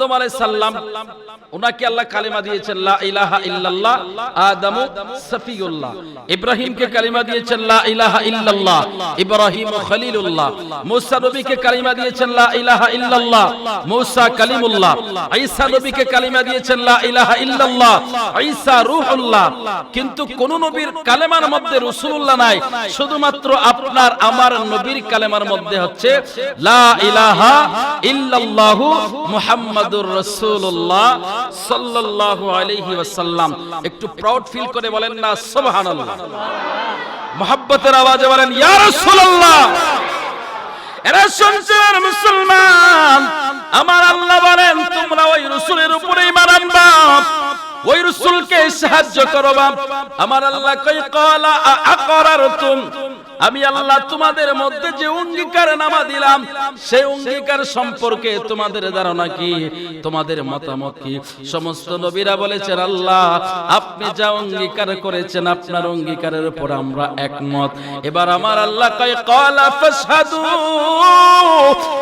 আদম আলাইহিস সালাম ওনাকে আল্লাহ কালিমা দিয়েছেন লা ইলাহা ইল্লাল্লাহ, আদম সফিউল্লাহ। ইব্রাহিমকে কালিমা দিয়েছেন লা ইলাহা ইল্লাল্লাহ, ইব্রাহিম খলিলুল্লাহ। মুসা নবীকে কালিমা দিয়েছেন লা ইলাহা ইল্লাল্লাহ, মুসা কালিমুল্লাহ। ঈসা নবীকে কালিমা দিয়েছেন লা ইলাহা ইল্লাল্লাহ, ঈসা রূহুল্লাহ। কিন্তু কোন নবীর কালেমার মধ্যে রাসূলুল্লাহ নাই, শুধুমাত্র আপনার আমার নবীর কালেমার মধ্যে হচ্ছে লা ইলাহা ইল্লাল্লাহু মুহাম্মাদুর রাসূলুল্লাহ সাল্লাল্লাহু আলাইহি ওয়াসাল্লাম। একটু প্রাউড ফিল করে বলেন না সুবহানাল্লাহ। মুহাব্বতের আওয়াজে বলেন ইয়া রাসূলুল্লাহ। এরা সংসার মুসলমান, আমার আল্লাহ বলেন তোমরা ওই রাসূলের উপরে ঈমান আনবা, ওই রাসূলকে সাহায্য করবা। আমার আল্লাহ কই ক্বালা আকরারতুম, আমি আল্লাহ তোমাদের মধ্যে যে অঙ্গীকার নামা দিলাম সেই অঙ্গীকার সম্পর্কে তোমাদের ধারণা কি, তোমাদের মতামত কি? সমস্ত নবীরা বলেছেন আল্লাহ আপনি যা অঙ্গীকার করেছেন আপনার অঙ্গীকারের উপর আমরা একমত। এবার আমার আল্লাহ কয় ক্বালা ফাশহাদু,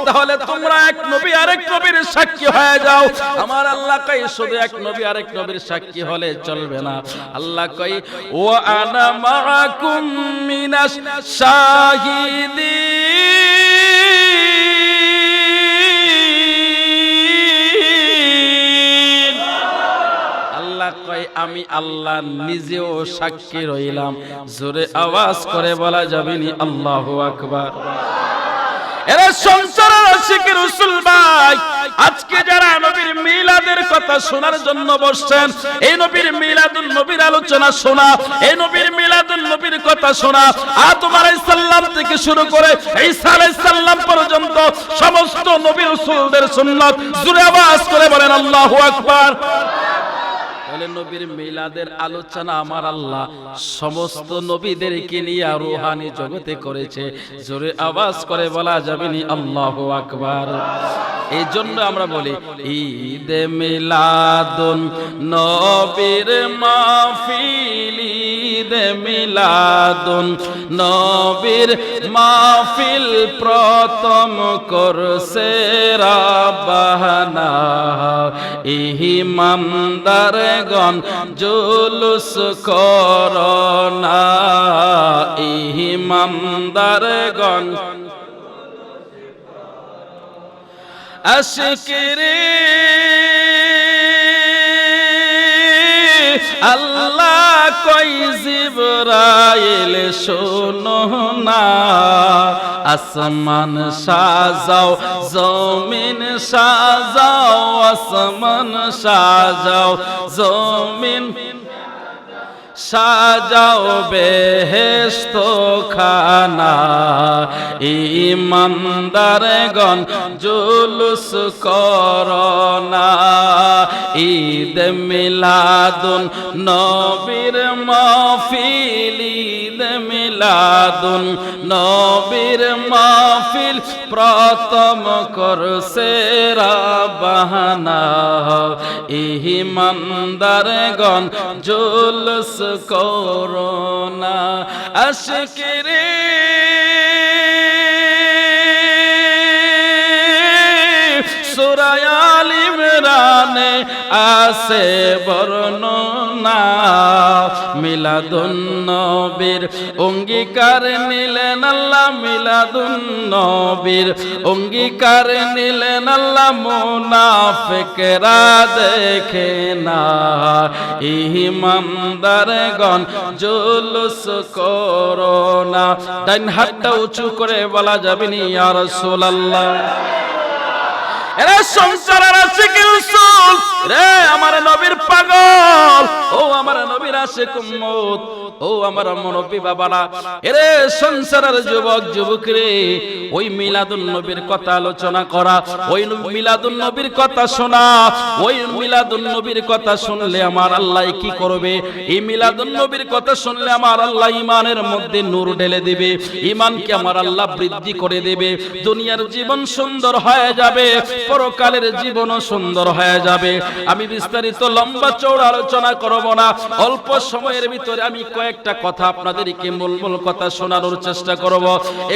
তাহলে তোমরা এক নবী আরেক নবীর সাক্ষী হয়ে যাও। আমার আল্লাহ কয় শুধু এক নবী আরেক নবীর সাক্ষী হলে চলবে না। আল্লাহ কয় ওয়া আনা মাআকুম মিনাশ শাহিদিন। আল্লাহ কয় আমি আল্লাহ নিজেও সাক্ষী রইলাম। জোরে আওয়াজ করে বলা যাবে নি আল্লাহু আকবার। এরা সংসারের আশিকের রাসূল ভাই, আজকে যারা নবীর মিলাদের কথা শোনার জন্য বসছেন, এই নবীর মিলাদুন নবীর আলোচনা শোনা, এই নবীর মিলাদুন নবীর কথা শোনা, আদম আলাইহিস সালাম থেকে শুরু করে ঈসা আলাইহিস সালাম পর্যন্ত সমস্ত নবী রাসূলদের সুন্নাত। জোরে আওয়াজ করে বলেন আল্লাহু আকবার। তাহলে নবীর মিলাদের আলোচনা আমার আল্লাহ সমস্ত নবীদেরকে নিয়ে রূহানি জগতে করেছে। জোরে আওয়াজ করে বলা যাবে নি আল্লাহু আকবার। এই জন্য আমরা বলি ঈদে মিলাদুন নবীর মাহফিল, ঈদে মিলাদুন নবীর মাহফিল প্রথম করছে রাব্বানা। ইমানদারগণ জুলুস করোনা, ইমানদারগণ আশিকরে আল্লাহ কই জিবরাইল শোনো না, আসমান সাজাও জমিন সাজাও, আসমান সাজাও জমিন সাজাও বেহেশত খানা। ইমানদারগণ জুলুস করোনা, ঈদ মিলাদুন নবীর মাহফিল, ঈদ মিলাদুন নবীর মাহফিল প্রথম করছে রাব্বানা। ইমানদারগণ জুলুস করোনা। আশিকরে সূরা আল ইমরানে আছে বর্ণনা, মিলাদুন নবীর অঙ্গীকার নিলেন আল্লাহ, মিলাদুন নবীর অঙ্গীকার নিলেন আল্লাহ। মুনাফিকরা দেখে না, ইমানদারগণ জুলুস করোনা। ডান হাতটা উঁচু করে বলা যাবে নি ইয়া রাসূলুল্লাহ। এরা সংসারের আশিক রাসূল রে, আমার নবীর পাগল, ও আমার নবীর আশিক উম্মত, ও আমার মুরব্বি বাবারা, এরে সংসারের যুবক যুবক রে, ওই মিলাদুন নবীর কথা আলোচনা করা, ওই মিলাদুন নবীর কথা শোনা, ওই মিলাদুন নবীর কথা শুনলে আমার আল্লাহ কি করবে? এই মিলাদুন নবীর কথা শুনলে আমার আল্লাহ ঈমানের মধ্যে নূর ঢেলে দিবে, ঈমানকে আমার আল্লাহ বৃদ্ধি করে দেবে, দুনিয়ার জীবন সুন্দর হয়ে যাবে, পরকালের জীবনও সুন্দর হয়ে যাবে। আমি বিস্তারিত লম্বা চৌড়া আলোচনা করব না, অল্প সময়ের ভিতরে আমি কয়েকটা কথা আপনাদেরকে মূল কথা শোনানোর চেষ্টা করব।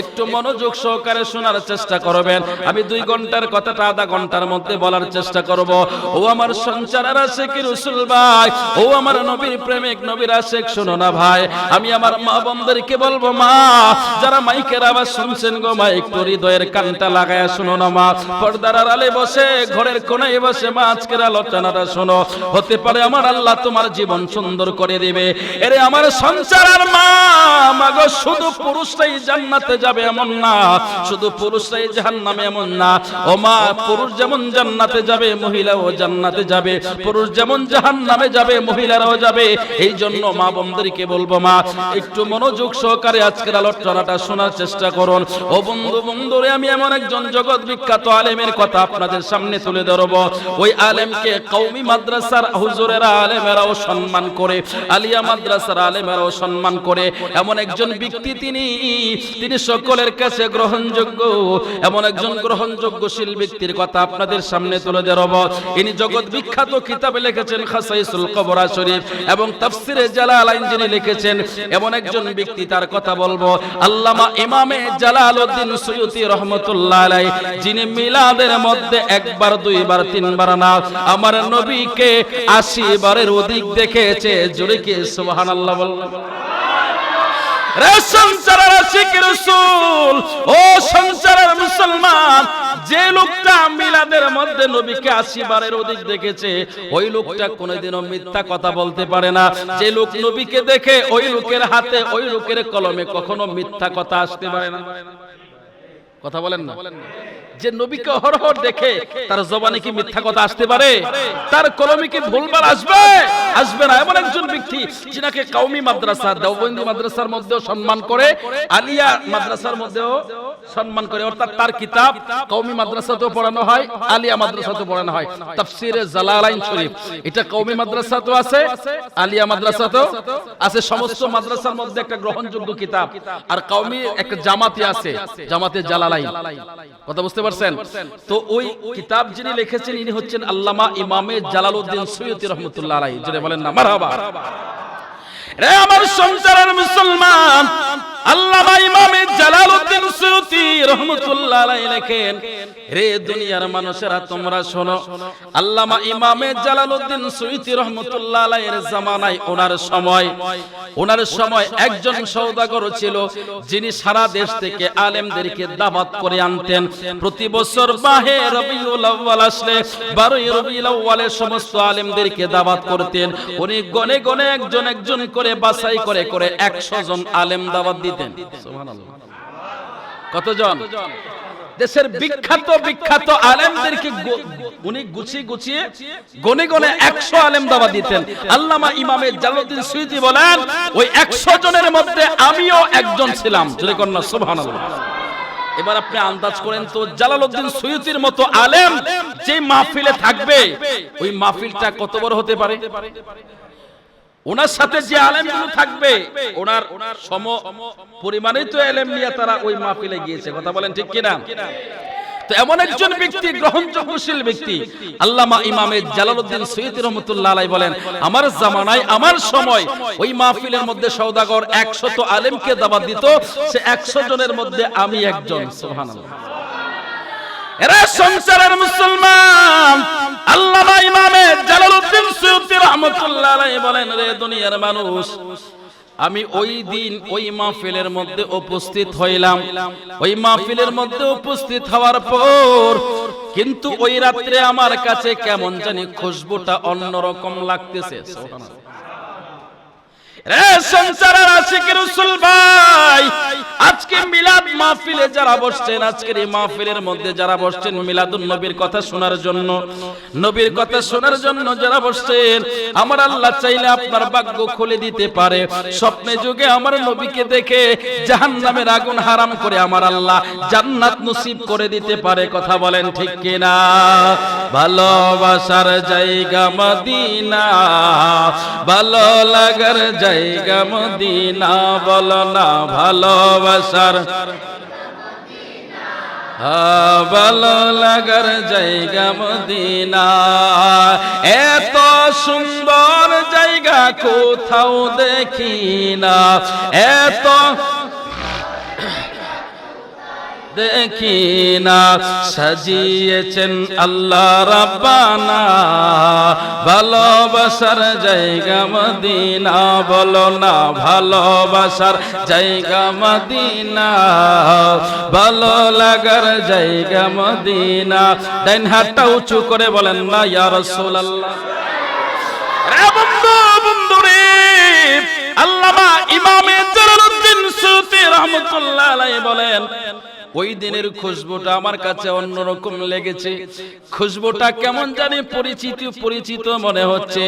একটু মনোযোগ সহকারে শোনার চেষ্টা করবেন। আমি 2 ঘন্টার কথাটা আধা ঘন্টার মধ্যে বলার চেষ্টা করব। ও আমার সঞ্চারের আশিক রাসূল ভাই, ও আমার নবীর প্রেমিক নবীর আশিক, শোনো না ভাই, আমি আমার মা বোনদেরকে বলবো, মা যারা মাইকের আওয়াজ শুনছেন গো মা, একটু হৃদয়ের কানটা লাগায়া শোনো না মা। পর্দার আড়ালে বসে ঘরের কোণায় বসে মা আজকের আলোচনাটা শোনো। হতে পারে আমার আল্লাহ তোমার জীবন সুন্দর করে দিবে। এরে আমার সঞ্চারের মা, মাগো শুধু পুরুষরাই জান্নাতে যাবে এমন না, শুধু পুরুষরাই জাহান্নামে এমন না। ও মা, পুরুষ যেমন জান্নাতে যাবে মহিলাও জান্নাতে যাবে, পুরুষ যেমন জাহান্নামে যাবে মহিলারাও যাবে। এই জন্য মা বোনদেরকে বলবো, মা একটু মনোযোগ সহকারে আজকের আলোচনাটা শোনার চেষ্টা করুন। ও বন্ধুরে, আমি এমন একজন জগৎ বিখ্যাত আলেমের কথা আপনাদের সামনে তুলে ধরব। ওই আলেমকে কওমি মাদ্রাসার হুজুরেরা আলেমেরাও সম্মান করে, আলিয়া মাদ্রাসার আলেমেরাও সম্মান করে। এমন একজন ব্যক্তি তিনি সকলের কাছে গ্রহণযোগ্য, এমন একজন গ্রহণযোগ্যশীল ব্যক্তির কথা আপনাদের সামনে তুলে ধরব। ইনি জগৎ বিখ্যাত কিতাবে লিখেছেন খাসাইসুল কবরা শরীফ এবং তাফসিরে জালালাইন যিনি লিখেছেন, এমন একজন ব্যক্তি তার কথা বলবো, আল্লামা ইমামে জালালউদ্দিন সুয়ুতী রাহমাতুল্লাহ আলাইহি, যিনি মিলাদের মধ্যে 1 বার 2 বার 3 বার না, আমার নবীকে 80 বারের অধিক দেখেছে। জোরে কি সুবহানাল্লাহ বলুন। সংসারের আশিক রাসূল, ও সংসারের মুসলমান, যে লোকটা মিলাদের মধ্যে নবীকে 80 বারের অধিক দেখেছে, ওই লোকটা কোনোদিনও মিথ্যা কথা বলতে পারে না। যে লোক নবীকে দেখে, ওই লোকের হাতে, ওই লোকের কলমে কখনো মিথ্যা কথা আসতে পারে না। কথা বলেন না? যে নবীকে হরহর দেখে তার জবানে কি মিথ্যা কথা আসতে পারে? তার কলমে কি ভুলভাল আসবে? আসবে না। এমন একজন ব্যক্তি যিনাকে কওমি মাদ্রাসা, দেওবন্দি মাদ্রাসার মধ্যেও সম্মান করে, আলিয়া মাদ্রাসার মধ্যেও সম্মান করে। অর্থাৎ তার কিতাব কওমি মাদ্রাসাতেও পড়ানো হয়, আলিয়া মাদ্রাসাতেও পড়ানো হয়। তাফসিরে জালালাইন শরীফ, এটা কওমি মাদ্রাসাতেও আছে, আলিয়া মাদ্রাসাতেও আছে। সমস্ত মাদ্রাসার মধ্যে একটা গ্রহণযোগ্য কিতাব। আর কওমি একটা জামাতি আছে, জামাতে জালালাইন। কথা বুঝতে পারছেন? তো ওই কিতাব যিনি লিখেছেন, ইনি হচ্ছেন আল্লামা ইমামে জালালউদ্দিন সুয়ুতী রাহমাতুল্লাহ আলাইহি। জোরে বলেন না মারহাবা। রে আমার সংসারের মুসলমান, আল্লামা ইমামে জালালউদ্দিন সুয়ুতী রাহমাতুল্লাহ আলাইহি লেখেন, রে দুনিয়ার মানুষেরা তোমরা শোনো, আল্লামা ইমামে জালালউদ্দিন সুয়ুতী রাহমাতুল্লাহ আলাইহির জামানায় ওনার সময় একজন সওদাগর ছিল, যিনি সারা দেশ থেকে আলেমদেরকে দাওয়াত করে আনতেন। প্রতি বছর মাহে রবিউল আউয়াল আসলে 12ই রবিউল আউয়ালে সমস্ত আলেমদেরকে দাওয়াত করতেন। উনি গনে গনে একজন করে বাছাই করে 100 জন আলেম দাওয়াত দিতেন। সুবহানাল্লাহ। কতজন? দেশের বিখ্যাত আলেমদেরকে উনি গুছিয়ে গনে গনে 100 আলেম দাওয়াত দিতেন। আল্লামা ইমামে জালালউদ্দিন সুয়ুতী বলেন, ওই 100 জনের মধ্যে আমিও একজন ছিলাম। জোরে কন্যা সুবহানাল্লাহ। এবার আপনি আন্দাজ করেন তো, জালালউদ্দিন সুয়ুতীর মতো আলেম যে মাহফিলে থাকবে, ওই মাহফিলটা কত বড় হতে পারে? ওনার সাথে যে আলেমগুলো থাকবে, ওনার সম পরিমাণেই তো আলেম নিয়ে তারা ওই মাহফিলে গিয়েছে। কথা বলেন ঠিক কিনা? তো এমন একজন ব্যক্তি, গ্রহণযোগ্যশীল ব্যক্তি, আল্লামা ইমামে জালালউদ্দিন সুয়ুতী রাহমাতুল্লাহ আলাইহি বলেন, আমার জামানায়, আমার সময় ওই মাহফিলের মধ্যে সওদাগর 100 আলেমকে দাওয়াত দিত, সে 100 জনের মধ্যে আমি একজন। সুবহানাল্লাহ। এরা সংসারের মুসলমান, আল্লামা ইমামে জালালউদ্দিন সুয়ুতী রাহমাতুল্লাহ আলাইহি বলেন, রে দুনিয়ার মানুষ, আমি ওই দিন ওই মাহফিলের মধ্যে উপস্থিত হইলাম। ওই মাহফিলের মধ্যে উপস্থিত হওয়ার পর কিন্তু ওই রাত্রে আমার কাছে কেমন জানি খুশবুটা অন্যরকম লাগতেছে। সুবহানাল্লাহ। রে সংসারের আশিক রাসূল ভাই, আজকে মিলাদ মাহফিলে যারা বসছেন, আজকের এই মাহফিলের মধ্যে যারা বসছেন মিলাদুন নবীর কথা শোনার জন্য, নবীর কথা শোনার জন্য যারা বসছেন, আমার আল্লাহ চাইলে আপনার ভাগ্য খুলে দিতে পারে। স্বপ্নে যুগে আমার নবীকে দেখে জাহান্নামের আগুন হারাম করে আমার আল্লাহ জান্নাত নসিব করে দিতে পারে। কথা বলেন ঠিক কিনা? ভালোবাসার জায়গা মদিনা, ভালো লাগার জায়গা মদিনা, বলো না ভালোবাসার। ভালো লাগার জায়গা মদিনা, এত সুন্দর জায়গা কোথাও দেখি না, এত দেখি না, সাজিয়েছেন আল্লাহ রাব্বানা, ভালোবাসার জায়গা মদিনা, বলো না ভালোবাসার জায়গা মদিনা, ভালো লাগার জায়গা মদিনা। ডাইন হাতটা উঁচু করে বলেন না ইয়া রাসূলুল্লাহ। রে বন্ধু, বন্ধুরে, আল্লামা ইমামে জালালউদ্দিন সুয়ুতী রাহমাতুল্লাহ আলাইহি বলেন, ওই দিনের খুশবুটা আমার কাছে অন্যরকম লেগেছে। খুশবুটা কেমন জানি পরিচিত পরিচিত মনে হচ্ছে।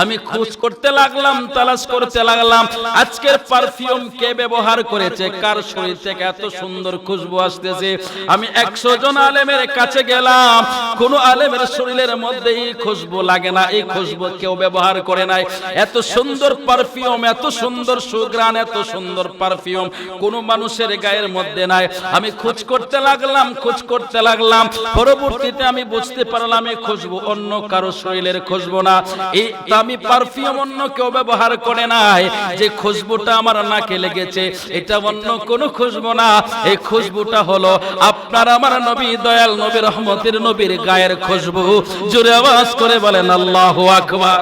আমি খোঁজ করতে লাগলাম, তালাশ করতে লাগলাম, আজকের পারফিউম কে ব্যবহার করেছে, কার শরীর থেকে এত সুন্দর খুশবু আসতেছে। আমি 100 জন আলেমের কাছে গেলাম, কোন আলেমের শরীরের মধ্যে এই খুশবু লাগে না, এই খুশবু কেউ ব্যবহার করে নাই। এত সুন্দর পারফিউম, এত সুন্দর সুঘ্রাণ, এত সুন্দর পারফিউম কোন মানুষের গায়ের মধ্যে নাই। আমি খোঁজ করতে লাগলাম, খোঁজ করতে লাগলাম, পরবর্তীতে আমি বুঝতে পারলাম এই খুশবু অন্য কারো শরীরের খুশবু না, এই দামি পারফিউম অন্য কেউ ব্যবহার করে নাই। যে খুশবুটা আমার নাকে লেগেছে এটা অন্য কোনো খুশবু না, এই খুশবুটা হলো আপনার আমার নবী, দয়াল নবী, রহমতের নবীর গায়ের খুশবু। জোরে আওয়াজ করে বলেন আল্লাহু আকবার।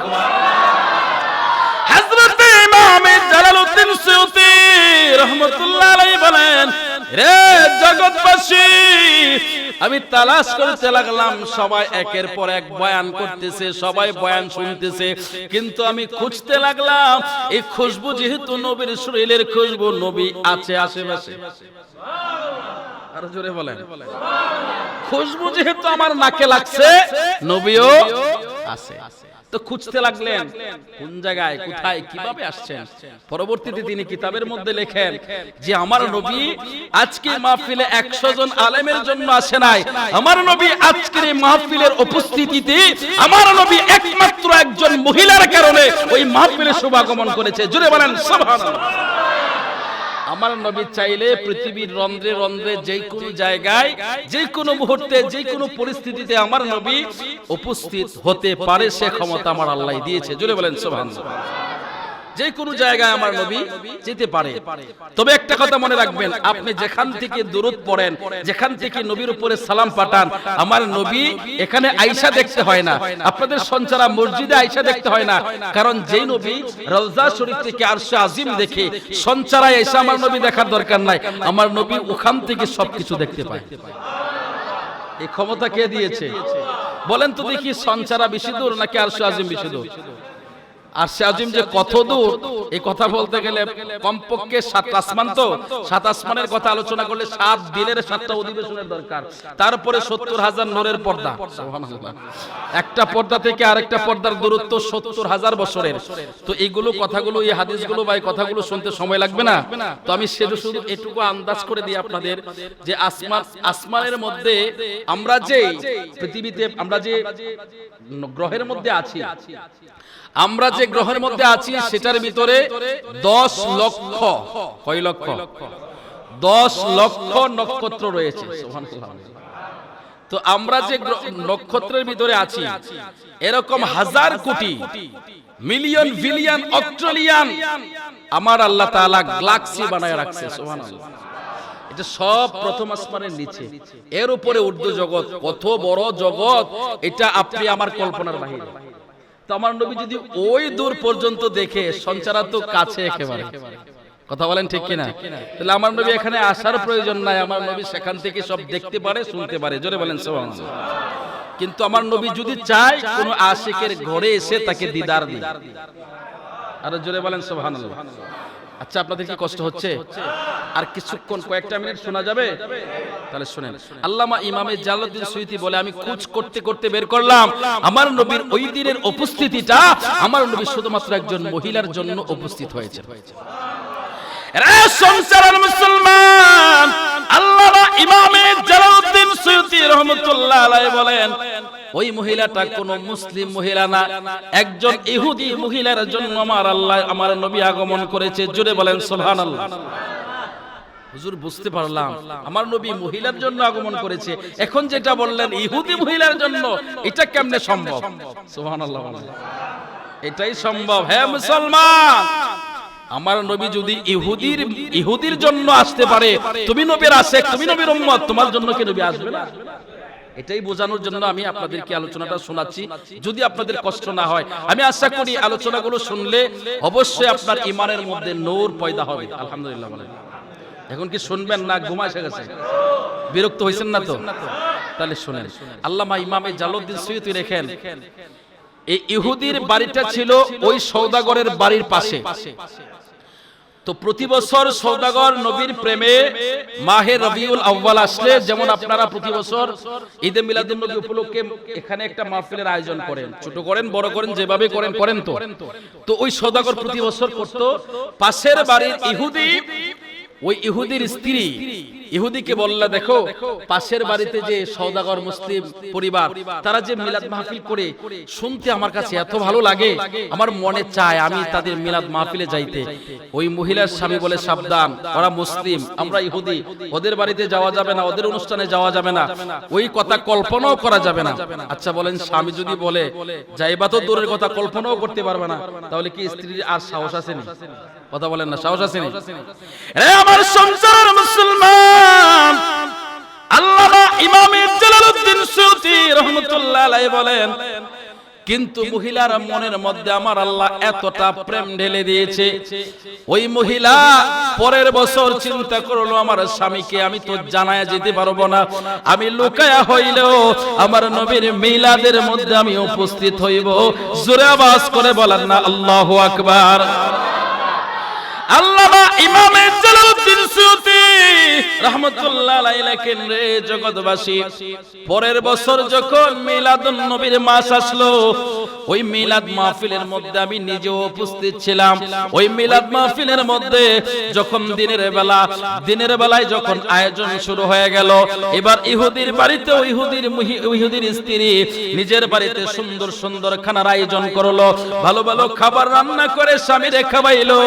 হযরত ইমাম জালালউদ্দিন সুয়ুতী রাহমাতুল্লাহ আলাইহি বলেন, রে জগৎবাসী, আমি তালাশ করতে লাগলাম, সবাই একের পর এক বয়ান করতেছে, সবাই বয়ান শুনতেছে, কিন্তু আমি খুঁজতে লাগলাম এই খুশবু যেহেতু নবীর শরীরের খুশবু, নবী আছে আশেপাশে। আর জোরে বলেন, খুশবু যেহেতু আমার নাকে লাগছে, নবীও আছে। তো খুঁজতে লাগলেন কোন জায়গায়, কোথায়, কিভাবে আসছেন। পরবর্তীতে তিনি কিতাবের মধ্যে লেখেন যে আমার নবী আজকে মাহফিলে 100 জন আলেমের জন্য আসে নাই, আমার নবী আজকের এই মাহফিলের উপস্থিতিতে আমার নবী একমাত্র একজন মহিলার কারণে ওই মাহফিলে শুভাগমন করেছে। জোরে বলেন সুবহানাল্লাহ। আমার নবী চাইলে পৃথিবীর রন্ধ্রে রন্ধ্রে যে কোনো জায়গায়, যে কোনো মুহূর্তে, যে কোনো পরিস্থিতিতে আমার নবী উপস্থিত হতে পারে, সে ক্ষমতা আমার আল্লাহ দিয়েছে। জোরে বলেন সুবহানাল্লাহ। যে কোনো জায়গায় আমার নবী যেতে পারে। তবে একটা কথা মনে রাখবেন, আপনি যেখান থেকে দুরূদ পড়েন, যেখান থেকে নবীর উপরে সালাম পাঠান, আমার নবী এখানে আয়েশা দেখতে হয় না, আপনাদের সঞ্চারা মসজিদে আয়েশা দেখতে হয় না। কারণ যেই নবী রওজা শরীফ থেকে আরশে আজিম দেখে, সঞ্চারায় আয়েশা আমার নবী দেখার দরকার নাই, আমার নবী ওখান থেকে সবকিছু দেখতে পায়। এই ক্ষমতা কে দিয়েছে বলেন তো দেখি? সঞ্চারা বেশি দূর নাকি আরশে আজিম বেশি দূর? আরশে আজিম যে কত দূর, এই কথা বলতে গেলে কমপক্ষে 7 আসমান, তো 7 আসমানের কথা আলোচনা করলে 7 দিনের 7টা অধিবেশনের দরকার। তারপরে 70,000 নূরের পর্দা, সুবহানাল্লাহ। একটা পর্দা থেকে আরেকটা পর্দার দূরত্ব 70,000 বছরের। তো এইগুলো কথাগুলো, এই হাদিসগুলো বা এই কথাগুলো শুনতে সময় লাগবে না? তো আমি শুধু এটুকু আন্দাজ করে দিই আপনাদের যে আসমানের মধ্যে আমরা যে পৃথিবীতে, আমরা যে গ্রহের মধ্যে আছি, আমরা যে গ্রহের মধ্যে আছি সেটার ভিতরে 10 লক্ষ, কয় লক্ষ? 10 লক্ষ নক্ষত্র রয়েছে। সুবহানাল্লাহ। তো আমরা যে নক্ষত্রের ভিতরে আছি, এরকম হাজার কোটি, মিলিয়ন, বিলিয়ন, অট্রিলিয়ন আমার আল্লাহ তাআলা গ্যালাক্সি বানায় রাখছে। সুবহানাল্লাহ। এটা সব প্রথম আসমানের নিচে, এর উপরে ঊর্ধ্ব জগৎ, কত বড় জগৎ এটা আপনি আমার কল্পনার বাহিরে। তো আমার নবী যদি ওই দূর পর্যন্ত দেখে, সঞ্চারা তো কাছে একেবারে, কথা বলেন ঠিক কিনা? তাহলে আমার নবী এখানে আসার প্রয়োজন নাই, আমার নবী সেখান থেকে সব দেখতে পারে, শুনতে পারে। জোরে বলেন সুবহানাল্লাহ। কিন্তু আমার নবী যদি চায় কোন আশিকের ঘরে এসে তাকে দিদার দিই, আর জোরে বলেন সুবহানাল্লাহ। আচ্ছা, আপনাদের কি কষ্ট হচ্ছে? আর কিছুক্ষণ, কয়েকটা মিনিট শোনা যাবে? তাহলে শুনেন। আল্লামা ইমামে জালালউদ্দিন সুয়ুতী বলে, আমি খোঁজ করতে করতে বের করলাম আমার নবীর ওই দিনের উপস্থিতিটা আমার নবী শুধুমাত্র একজন মহিলার জন্য উপস্থিত হয়েছে। রে সংসারের মুসলমান, আল্লামা ইমামে জালালউদ্দিন সুয়ুতী রাহমাতুল্লাহ আলাইহি বলেন, ওই মহিলাটা কোন মুসলিম মহিলা না, একজন ইহুদি মহিলার জন্য আমার আল্লাহ, আমার নবী আগমন করেছে। জোরে বলেন সুবহানাল্লাহ। হুজুর বুঝতে পারলাম আমার নবী মহিলার জন্য আগমন করেছে, এখন যেটা বললেন ইহুদি মহিলার জন্য, এটা কেমনে সম্ভব? সুবহানাল্লাহ, এটাই সম্ভব। হ্যাঁ মুসলমান, আমার নবী যদি ইহুদির জন্য আসতে পারে, তুমি নবীর আশিক, তুমি নবীর উম্মত, তোমার জন্য কি নবী আসবে না? এটাই বোঝানোর জন্য আমি আপনাদেরকে আলোচনাটা শোনাচ্ছি, যদি আপনাদের কষ্ট না হয়। আমি আশা করি আলোচনাগুলো শুনলে অবশ্যই আপনার ঈমানের মধ্যে নূর পয়দা হবে। আলহামদুলিল্লাহ বলেন। এখন কি শুনবেন না ঘুমা এসে গেছে? বিরক্ত হয়েছেন না তো? তাহলে শুনেন। আল্লামা ইমামে জালালউদ্দিন সুয়ুতী লেখেন, এই ইহুদির বাড়িটা ছিল ওই সওদাগরের বাড়ির পাশে। তো প্রতি বছর সওদাগর নবীর প্রেমে মাহে রবিউল আউয়াল আসলে, যেমন আপনারা প্রতি বছর ঈদে মিলাদুন নবী উপলক্ষে এখানে একটা মাহফিলের আয়োজন করেন, ছোট করেন বড় করেন যেভাবে করেন করেন, তো ওই সওদাগর প্রতি বছর করত। পাশের বাড়ির ইহুদি, ওই ইহুদির স্ত্রী ইহুদিকে বললা, দেখো পাশের বাড়িতে যে সওদাগর মুসলিম পরিবার, তারা যে মিলাদ মাহফিল করে, শুনতে আমার কাছে এত ভালো লাগে, আমার মনে চায় আমি তাদের মিলাদ মাহফিলে যাইতে। ওই মহিলার স্বামী বলে, সাবধান, ওরা মুসলিম, আমরা ইহুদি, ওদের বাড়িতে যাওয়া যাবে না, ওদের অনুষ্ঠানে যাওয়া যাবে না, ওই কথা কল্পনাও করা যাবে না। আচ্ছা বলেন, স্বামী যদি বলে যাইবা তো দূরের কথা, কল্পনাও করতে পারবে না, তাহলে কি স্ত্রীর আর সাহস আছে না? কথা বলেন না, সাহস আছে না? আমার সংসার মুসলমান, আল্লামা ইমাম জালালউদ্দিন সুয়ুতী রাহমাতুল্লাহ আলাইহি বলেন, কিন্তু মহিলার মনের মধ্যে আমার আল্লাহ এতটা প্রেম ঢেলে দিয়েছে, ওই মহিলা পরের বছর চিন্তা করলো, আমার স্বামীকে আমি তো জানায়া যেতে পারবো না, আমি লুকায়া হইলেও আমার নবীর মিলাদের মধ্যে আমি উপস্থিত হইব। জোরে আওয়াজ করে বলেন না আল্লাহু আকবার। আল্লামা ইমাম জালালউদ্দিন সুয়ুতী রাহমাতুল্লাহ আলাইহি লেখেন, রে জগৎবাসী, পরের বছর যখন মিলাদুন নবীর মাস আসলো, ওই মিলাদ মাহফিলের মধ্যে আমি নিজেও উপস্থিত ছিলাম। ওই মিলাদ মাহফিলের মধ্যে যখন দিনের বেলায় যখন আয়োজন শুরু হয়ে গেল, এবার ইহুদির বাড়িতে ইহুদির স্ত্রী নিজের বাড়িতে সুন্দর সুন্দর খানার আয়োজন করলো, ভালো ভালো খাবার রান্না করে স্বামীরে খাওয়াইলো।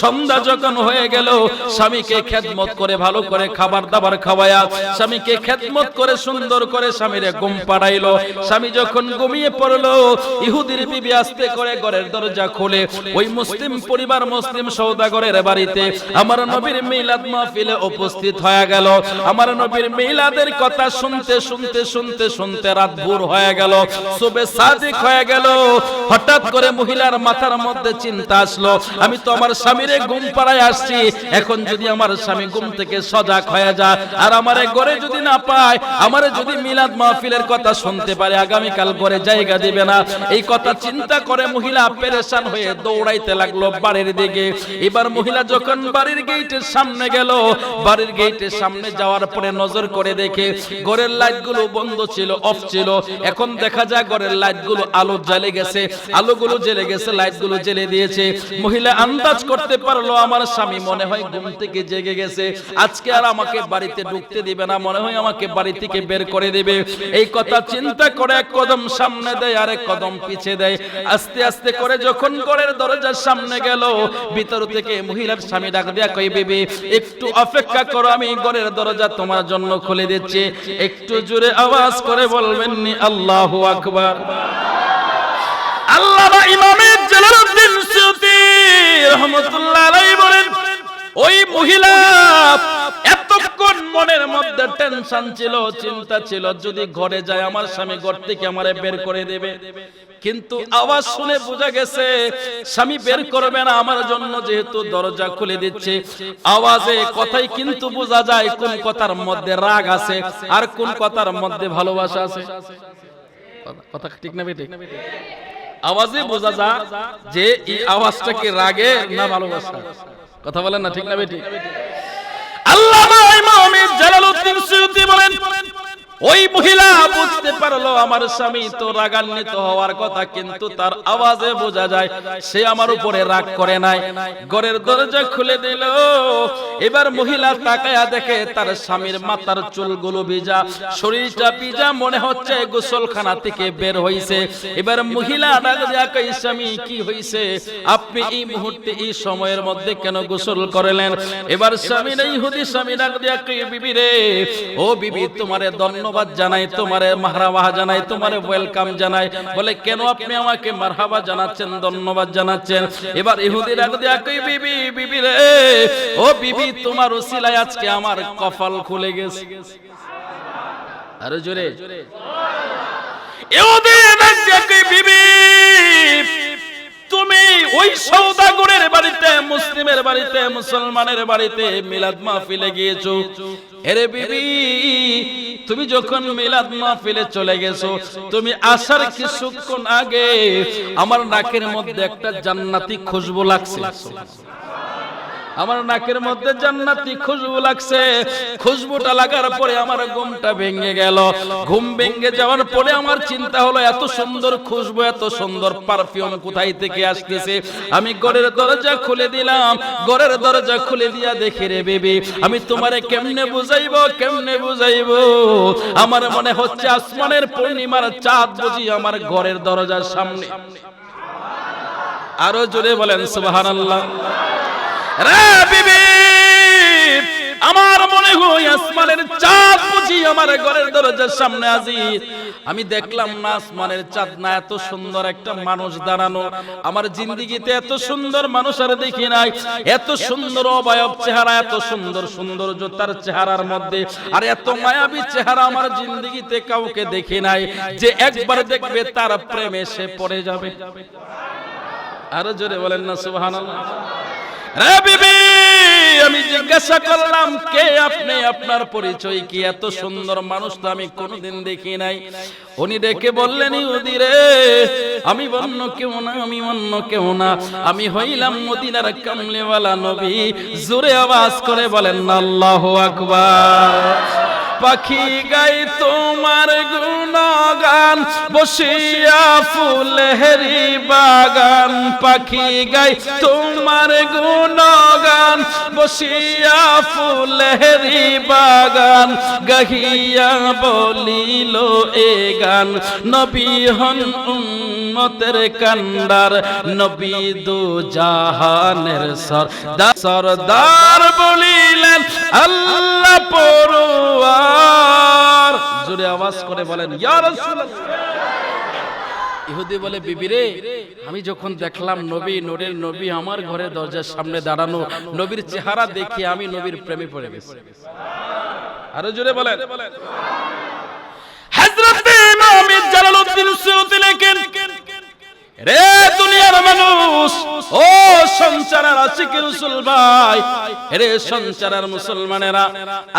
সন্ধ্যা যখন হয়ে গেল, স্বামীকে খেদমত করে ভালো করে খাবার দাবার খাওয়ায়া, স্বামীকে খেদমত করে সুন্দর করে স্বামীরে ঘুম পাড়াইলো। স্বামী যখন ঘুমিয়ে পড়লো, ইহুদির বিবি আস্তে করে ঘরের দরজা খুলে ওই মুসলিম পরিবার, মুসলিম সওদাগরের বাড়িতে আমার নবীর মিলাদ মাহফিলে উপস্থিত হয়ে গেল। আমার নবীর মিলাদের কথা শুনতে শুনতে শুনতে শুনতে রাত ভোর হয়ে গেল, সুবে সাদিক হয়ে গেল। হঠাৎ করে মহিলার মাথার মধ্যে চিন্তা আসলো, আমি তো আমার স্বামীরে ঘুম পাড়ায় আসছি, এখন যদি আমার স্বামী ঘুম থেকে সজাগ হয়ে যায় আর আমারে ঘরে যদি না পায়, আমারে যদি মিলাদ মাহফিলের কথা শুনতে পারে, আগামীকাল ঘরে জায়গা দিবে না। এই কথা চিন্তা করে মহিলা পেরেশান হয়ে দৌড়াইতে লাগলো বাড়ির দিকে। এবার মহিলা যখন বাড়ির গেটের সামনে গেল, বাড়ির গেটের সামনে যাওয়ার পরে নজর করে দেখে ঘরের লাইটগুলো বন্ধ ছিল, অফ ছিল। এখন দেখা যায় ঘরের লাইটগুলো আলো জ্বলে গেছে, আলোগুলো জ্বলে গেছে, লাইটগুলো জ্বলে দিয়েছে। মহিলা আন্দাজ করতে পারলো আমার স্বামী মনে হয় ঘুম থেকে জেগে গেছে, আজকে আর আমাকে বাড়িতে ঢুকতে দিবে না, মনে হয় আমাকে বাড়ি থেকে বের করে দিবে। এই কথা চিন্তা করে এক কদম সামনে দেয় আর এক কদম পিছে দেয়। আস্তে আস্তে করে যখন ঘরের দরজার সামনে গেল, ভিতর থেকে মহিলার স্বামী ডাক দেয়া কই, বিবি একটু অপেক্ষা করো, আমি ঘরের দরজা তোমার জন্য খুলে দিচ্ছি। একটু জোরে আওয়াজ করে বলবেন নি আল্লাহু আকবার। আল্লামা ইমাম জালালউদ্দিন সুয়ুতী রাহমাতুল্লাহ আলাইহি বলেন, ওই মহিলা এতক্ষণ মনের মধ্যে টেনশন ছিল, চিন্তা ছিল, যদি ঘরে যায় আমার স্বামী ঘর থেকে আমারে বের করে দেবে। কিন্তু আওয়াজ শুনে বোঝা গেছে স্বামী বের করবে না আমার জন্য, যেহেতু দরজা খুলে দিচ্ছে। আওয়াজে কথাই কিন্তু বোঝা যায় কোন কথার মধ্যে রাগ আছে আর কোন কথার মধ্যে ভালোবাসা আছে। কথা ঠিক না বেঠিক? আওয়াজে বোঝা যায় যে এই আওয়াজটা কি রাগে না ভালোবাসা। কথা বলেন না, ঠিক না বেঠিক? আল্লামা ইমাম জালালউদ্দিন সুয়ুতী বলেন, ওই মহিলা বুঝতে পারলো আমার স্বামী তো রাগান্বিত হওয়ার কথা, কিন্তু তার আওয়াজে বোঝা যায় সে আমার উপরে রাগ করে নাই। ঘরের দরজা খুলে দিল। এবার মহিলা তাকায়া দেখে তার স্বামীর মাথার চুলগুলো ভিজা, শরীরটা ভিজা, মনে হচ্ছে গোসলখানা থেকে বের হইছে। এবার মহিলা ডাক দিয়া কই, স্বামী কি হইছে? আপনি এই মুহূর্তে এই সময়ের মধ্যে কেন গোসল করলেন? এবার স্বামী নাই ইহুদি স্বামী ডাক দিয়া কই, বিবি রে, ও বিবি, তোমারে ধন্যবাদ জানাই, তোমারে মারহাবা জানাই, তোমারে ওয়েলকাম জানাই। বলে কেন আপনি আমাকে মারহাবা জানাচ্ছেন, ধন্যবাদ জানাচ্ছেন? এবার ইহুদি ডাক দিয়া কই, বিবি, বিবি রে, ও বিবি, তোমার উসিলায় আজকে আমার কপাল খুলে গেছে। আরে জোরে। ইহুদি ডাক দিয়া কই, বিবি, তুমি ওই সওদাগরের বাড়িতে, মুসলিমের বাড়িতে, মুসলমানের বাড়িতে মিলাদ মাহফিলে গিয়েছো। আরে বিবি, তুমি যখন মিলাদ মাহফিলে চলে গেছো, তুমি আসার কিছুক্ষণ আগে আমার নাকের মধ্যে একটা জান্নাতি খুশবু লাগছে। আমার নাকের মধ্যে জান্নাতি খুশবু লাগছে। খুশবুটা লাগার পরে আমার ঘুমটা ভেঙে গেল। ঘুম ভেঙে যাওয়ার পরে আমার চিন্তা হলো, এত সুন্দর খুশবু, এত সুন্দর পারফিউম কোথায় থেকে আসতেছে? আমি ঘরের দরজা খুলে দিলাম। ঘরের দরজা খুলে দিয়া দেখি, রে বেবি, আমি তোমারে কেমনে বুঝাইবো, কেমনে বুঝাইবো? আমার মনে হচ্ছে আসমানের পূর্ণিমার চাঁদ বুঝি আমার ঘরের দরজার সামনে। আরো জোরে বলেন সুবহানাল্লাহ। রে বিবি, আমার মনে হয় আসমানের চাঁদ বুঝি আমার ঘরের দরজার সামনে হাজির। আমি দেখলাম না আসমানের চাঁদ না, এত সুন্দর একটা মানুষ দাঁড়ানো। আমার জিন্দেগিতে এত সুন্দর মানুষ আর দেখি নাই। এত সুন্দর অবয়ব চেহারা, এত সুন্দর সৌন্দর্য তার চেহারার মধ্যে, আর এত মায়াবী চেহারা আমার জিন্দেগিতে কাউকে দেখি নাই। যে একবার দেখবে তার প্রেমে সে পড়ে যাবে। আরো জোরে বলেন না সুবহানাল্লাহ। রে বিবি, আমি জিজ্ঞাসা করলাম, কে আপনি, আপনার পরিচয় কি? এত সুন্দর মানুষ তো আমি কোনোদিন দেখি নাই। উনি ডেকে বললেন, ইহুদি রে, আমি অন্য কেউ না, আমি অন্য কেউ না, আমি হইলাম মদিনার কামলিওয়ালা নবী। জোরে আওয়াজ করে বলেন না আল্লাহু আকবার। পাখি গাই তোমার গুণগান, বসিয়া ফুলেরি বাগান। পাখি গাই তোমার গুণগান, বসিয়া ফুলেরি বাগান। গাহিয়া বলিল এ গান, নবী হন উম্মতের কান্ডার, নবী দু জাহানের সরদার বলিলেন আল্লাহ পরওয়ার। জোরে আওয়াজ করে বলেন ইয়া রাসূলুল্লাহ। ইহুদি বলে, বিবি রে, আমি যখন দেখলাম নবী, নূরের নবী আমার ঘরের দরজার সামনে দাঁড়ানো, নবীর চেহারা দেখে আমি নবীর প্রেমে পড়ে গেছি। আরো জোরে বলেন। হযরত ইমাম জালালউদ্দিন সুয়ুতী লেখেন, রে দুনিয়ার মানুষ, ও সঞ্চারার আশিক রাসূল ভাই, রে সঞ্চারার মুসলমানেরা,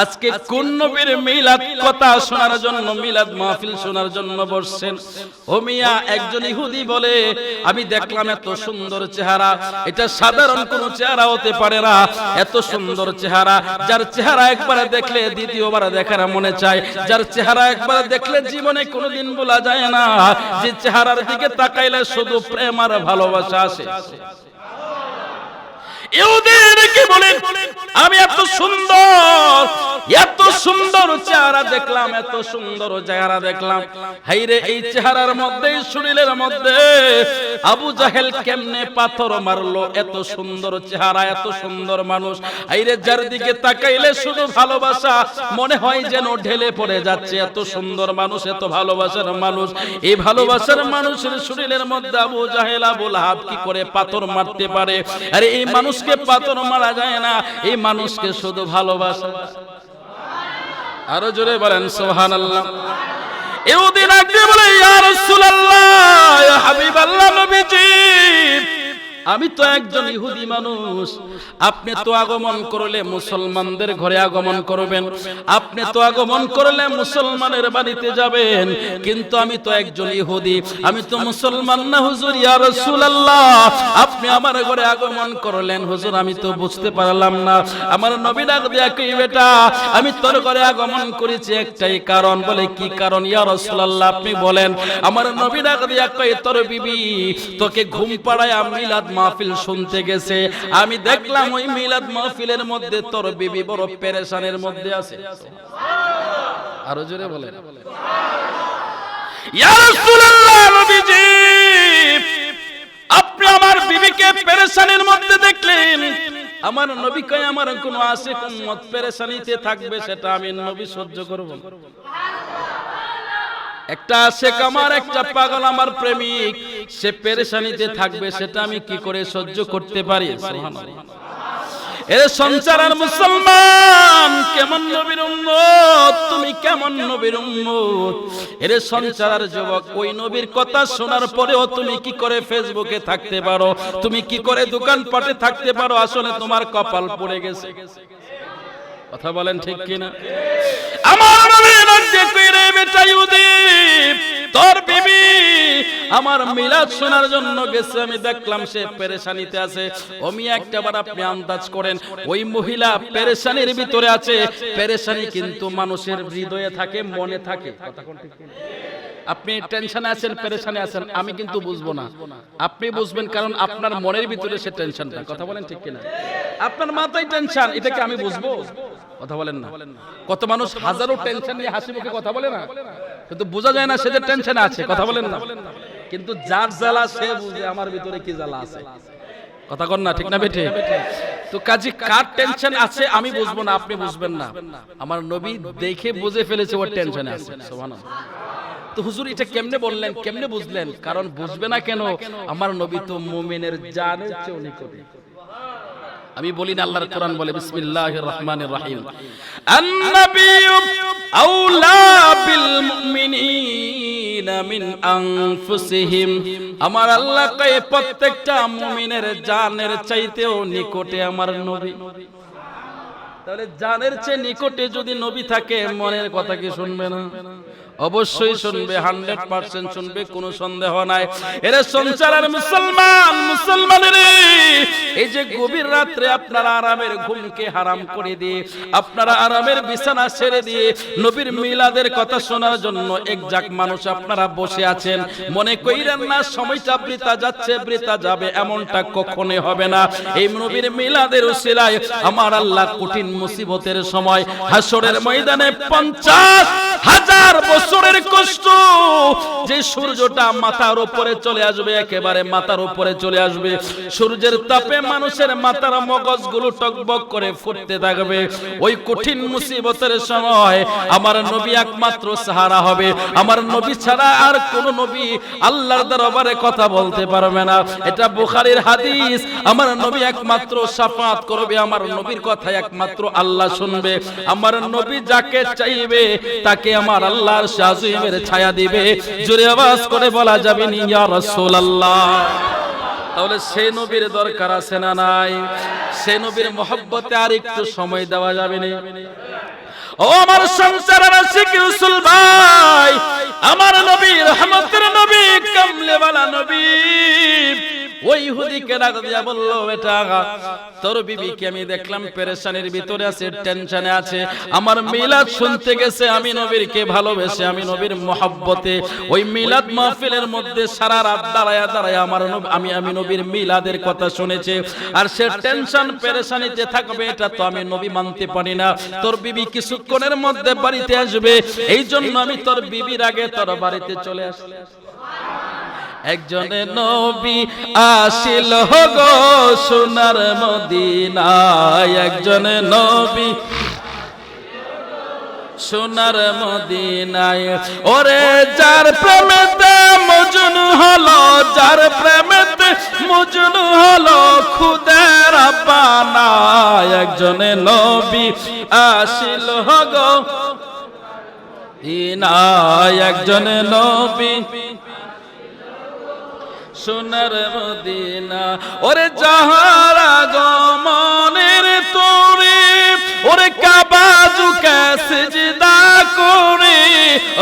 আজকে কোন নবীর মিলাদ কথা শোনার জন্য, মিলাদ মাহফিল শোনার জন্য বসছেন? ও মিয়া, একজন ইহুদি বলে, আমি দেখলাম এত সুন্দর চেহারা, এটা সাধারণ কোন চেহারা হতে পারে না। এত সুন্দর চেহারা, যার চেহারা একবার দেখলে দ্বিতীয়বার দেখার মনে চায়, যার চেহারা একবার দেখলে জীবনে কোনোদিন ভোলা যায় না, যে চেহারার দিকে তাকাইলে শুধু প্রেম আর ভালোবাসা আসে। ইহুদিকে বলেন, আমি এত সুন্দর, এত সুন্দর চেহারা দেখলাম, এত সুন্দর চেহারা দেখলাম। হাইরে, এই চেহারার মধ্যে, শরীরের মধ্যে আবু জাহেল কেমনে পাথর মারলো? এত সুন্দর চেহারা, এত সুন্দর মানুষ, হাইরে, যার দিকে তাকাইলে শুধু ভালোবাসা মনে হয় যেন ঢেলে পড়ে যাচ্ছে। এত সুন্দর মানুষ, এত ভালোবাসার মানুষ, এই ভালোবাসার মানুষের শরীরের মধ্যে আবু জাহেল, আবু লাহাব কি করে পাথর মারতে পারে? আরে এই মানুষকে পাথর মারা যায় না, এই মানুষকে শুধু ভালোবাসা। আরো জোরে বলেন সুবহানাল্লাহ। ইহুদি ডাক দিয়ে বলে, ইয়া রাসূলুল্লাহ, ইয়া হাবিবাল্লাহ, নবীজি, আমি তো একজন ইহুদি মানুষ, আপনি তো আগমন করলে মুসলমানদের ঘরে আগমন করবেন, আপনি তো আগমন করলে মুসলমানের বাড়িতে যাবেন, কিন্তু আমি তো একজন ইহুদি, আমি তো মুসলমান না হুজুর। ইয়া রাসূলুল্লাহ, আপনি আমার ঘরে আগমন করলেন হুজুর, আমি তো বুঝতে পারলাম না। আমার নবী ডাক দিয়া কই, বেটা আমি তোর ঘরে আগমন করেছি একটাই কারণ। বলে কি কারণ ইয়া রাসূলুল্লাহ, আপনি বলেন। আমার নবী ডাক দিয়া কই, তোর বিবি তোকে ঘুম পাড়ায় মিলাদ মাহফিল শুনতে গেছে, আমি দেখলাম ওই মিলাদ মাহফিলের মধ্যে তোর বিবি বড় পেরেশানের মধ্যে আছে। আরো জোরে বলেন ইয়া রাসূলুল্লাহ, নবীজি আপনি আমার বিবিকে পেরেশানির মধ্যে দেখলেন। আমার নবী কয়, আমার কোন আশিক উম্মত পেরেশানিতে থাকবে সেটা আমি নবী সহ্য করব না। একটা আশিক আমার, একটা পাগল আমার প্রেমিক, সে পেরেশানিতে থাকবে সেটা আমি কি করে সহ্য করতে পারি? সুবহানাল্লাহ। এর সংসারের মুসলমান, কেমন নবীর উম্মত তুমি, কেমন নবীর উম্মত? এর সংসারের যুবক, ওই নবীর কথা শোনার পরেও তুমি কি করে ফেসবুকে থাকতে পারো, তুমি কি করে দোকানপাটে থাকতে পারো? আসলে তোমার কপাল পড়ে গেছে। কথা বলেন ঠিক কিনা? আমার নবী রাজ্যে কইরে, বেটা ইহুদি তোর বিবি আমার মিলাদ শোনার জন্য গেছে, আমি দেখলাম সে পেরেশানিতে আছে। ওমি একটাবার আপনি আন্দাজ করেন, ওই মহিলা পেরেশানির ভিতরে আছে। পেরেশানি কিন্তু মানুষের হৃদয়ে থাকে, মনে থাকে। কথা কোন ঠিক কিনা? আপনি টেনশনে আছেন, পেরেশানে আছেন, আমি কিন্তু বুঝবো না, আপনি বুঝবেন, কারণ আপনার মনের ভিতরে সে টেনশনটা। কথা বলেন ঠিক কিনা? আপনার মাথায় টেনশন, এটাকে আমি বুঝবো? কথা বলেন না। কত মানুষ হাজারো টেনশন নিয়ে হাসি মুখে কথা বলে না, কিন্তু বোঝা যায় না সে যে টেনশনে আছে। কথা বলেন না। কিন্তু যার জ্বালা সে বুঝে আমার ভিতরে কি জ্বালা আছে। কথা কন না, ঠিক না বেঠে? তো কাজী কার টেনশন আছে আমি বুঝবো না, আপনি বুঝবেন না। আমার নবী দেখে বুঝে ফেলেছে ওর টেনশনে আছে। সুবহানাল্লাহ। তো হুজুর এটা কেমনে বললেন, কেমনে বুঝলেন? কারণ বুঝবে না কেন, আমার নবী তো মুমিনের জানের চেয়ে নিকটে। আমি বলি না, আল্লাহর কোরআন বলে বিসমিল্লাহির রহমানির রহিম, আন-নাবিয়্যু আওলা বিল মুমিনিনা মিন আনফুসিহিম। আমার আল্লাহ কয় প্রত্যেকটা মুমিনের জানের চাইতেও নিকটে আমার নবী। তাহলে জানের চেয়ে নিকটে যদি নবী থাকে, মনের কথা কি শুনবে না? অবশ্যই শুনবে, 100% শুনবে, কোনো সন্দেহ নাই। এর সংসারের মুসলমান, মুসলমানের এই যে গভীর রাত্রে আপনারা আরামের ঘুমকে হারাম করে দিয়ে, আপনারা আরামের বিছানা ছেড়ে দিয়ে নবীর মিলাদের কথা শোনার জন্য একজাক মানুষ আপনারা বসে আছেন, মনে কইরেন না সময়টা বৃথা যাচ্ছে, বৃথা যাবে, এমনটা কখনোই হবে না। এই নবীর মিলাদের উসিলায় আমার আল্লাহ কঠিন মুসিবতের সময় হাসরের ময়দানে 50,000 বছরের কষ্ট, যে সূর্যটা মাথার উপরে চলে আসবে, একেবারে মাথার উপরে চলে আসবে, সূর্যের তাপে মানুষের মাথার মগজগুলো টকবক করে ফুটতে থাকবে, ওই কঠিন মুসিবতের সময় আমার নবী একমাত্র সাহারা হবে। আমার নবী ছাড়া আর কোন নবী আল্লাহর দরবারে কথা বলতে পারবে না। এটা বুখারীর হাদিস। আমার নবী একমাত্র শাফাআত করবে, আমার নবীর কথা একমাত্র আল্লাহ শুনবে। আমার নবী যাকে চাইবে তাকে আমার আল্লাহর শাজিমের ছায়া দিবে। জোরে আওয়াজ করে বলা যাবে নি ইয়া রাসূলুল্লাহ। তাহলে সে নবীর দরকার আছে না নাই? সে নবীর মহব্বতে আর একটু সময় দেওয়া যাবে না? ও আমার সংসারের আশিক রাসূল ভাই, আমার নবী রহমতের নবী, কামলে ওয়ালা নবী, ওই ইহুদিকে ডাক দিয়া বলল, বেটা তোর বিবিকে আমি দেখলাম পেরেশানির ভিতরে আছে, টেনশনে আছে, আমার মিলাদ শুনতে গেছে, আমি নবীরকে ভালোবেসে, আমি নবীর মহব্বতে ওই মিলাদ মাহফিলের মধ্যে সারা রাত দাঁড়ায়া দাঁড়ায়া আমি নবীর মিলাদের কথা শুনেছে, আর সে টেনশন পেরেশানিতে থাকবে, এটা তো আমি নবী মানতে পারি না। তোর বিবি কিছুক্ষণের মধ্যে বাড়িতে আসবে, এই জন্য আমি তোর বিবির আগে তোর বাড়িতে চলে আসি। একজনে নবী আসিল গো সোনার মদিনায়, একজনে নবী সোনার মদিনায়, ওরে যার প্রেমেতে মজনু হলো, যার প্রেমেতে মজনু হলো খুদের রাব্বানা, একজনে নবী আসিল গো মদিনায়, একজনে নবী সোনার মদিনা ওরে যাহার আগমনের তোরে ওরে কাবা ঝুঁকে সিজদা করে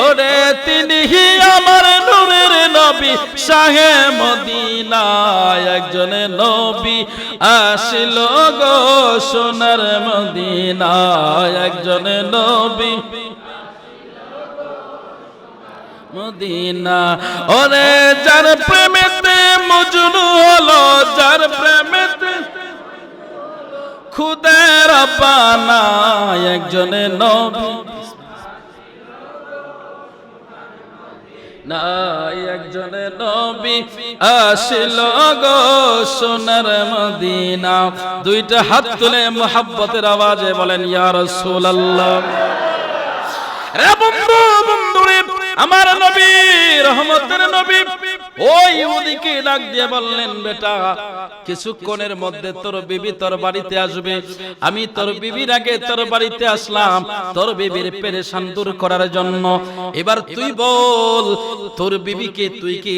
ওরে তিনিই আমার নূরের নবী শাহে মদিনা একজন নবী আসিল গো সোনার মদিনা একজন নবী মদিনা ওরে যার প্রেমেতে মজনু হলো যার প্রেমেতে খুদের পানা একজন নবী না একজন নবী আসিল গো সোনার মদিনা দুইটা হাত তুলে মুহাব্বতের আওয়াজে বলেন ইয়া রাসূলুল্লাহ রে বন্ধু বন্ধুরে আমার নবী রহমতের নবী ওই ইহুদিকে ডাক দিয়ে বললেন বেটা কিছুক্ষণের মধ্যে তোর বিবি তোর বাড়িতে আসবে আমি তোর বিবির আগে তোর বাড়িতে আসলাম তোর বিবির পেরেশান দূর করার জন্য এবার তুই বল তোর বিবিকে তুই কি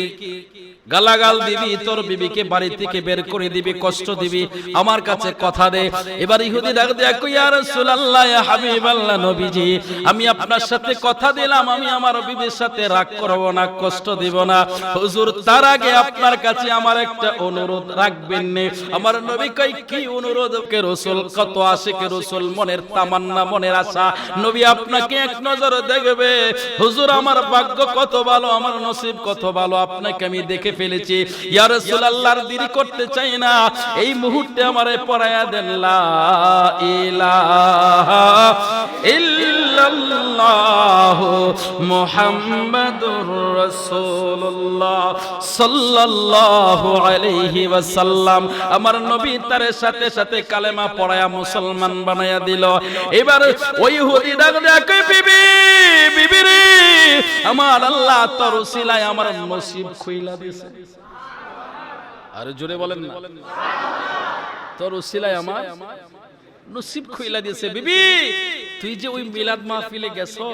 গালাগাল দিবি তোর বিবিকে বাড়ি থেকে বের করে দিবি কষ্ট দিবি আমার কাছে কথা দে এবার ইহুদি ডাক দিয়ে কই ইয়া রাসূলুল্লাহ ইয়া হাবিবাল্লাহ নবীজি আমি আপনার সাথে কথা দিলাম আমি আমার বিবির সাথে রাগ করব না কষ্ট দিব না হুজুর তার আগে আপনার কাছে আমার একটা অনুরোধ রাখবেন না আমার নবী কই কি অনুরোধ কে রাসূল কত আশিকে রাসূল মনের তামান্না মনের আশা নবী আপনাকে এক নজর দেখবে হুজুর আমার ভাগ্য কত ভালো আমার নসিব কত ভালো আপনাকে আমি দেখে ফেলেছি ইয়া রাসূলুল্লাহ দেরি করতে চাই না এই মুহূর্তে আমারে পড়ায়া দেন লা ইলাহা ইল্লাল্লাহ মুহাম্মাদুর রাসূলুল্লাহ সাল্লাল্লাহু আলাইহি ওয়াসাল্লাম আমার নবী তার সাথে সাথে কালেমা পড়ায়া মুসলমান বানায়া দিল এবার ওই ইহুদি ডাক দেয় বিবি বিবি রে আমার আল্লাহ তোর উসিলায় আমার নসিব খুইলা দিয়েছে আর জোরে বলেন না তোর উসিলায় আমার নসিব খুইলা দিয়েছে বিবি তুই যে ওই মিলাদ মাহফিলে গেছো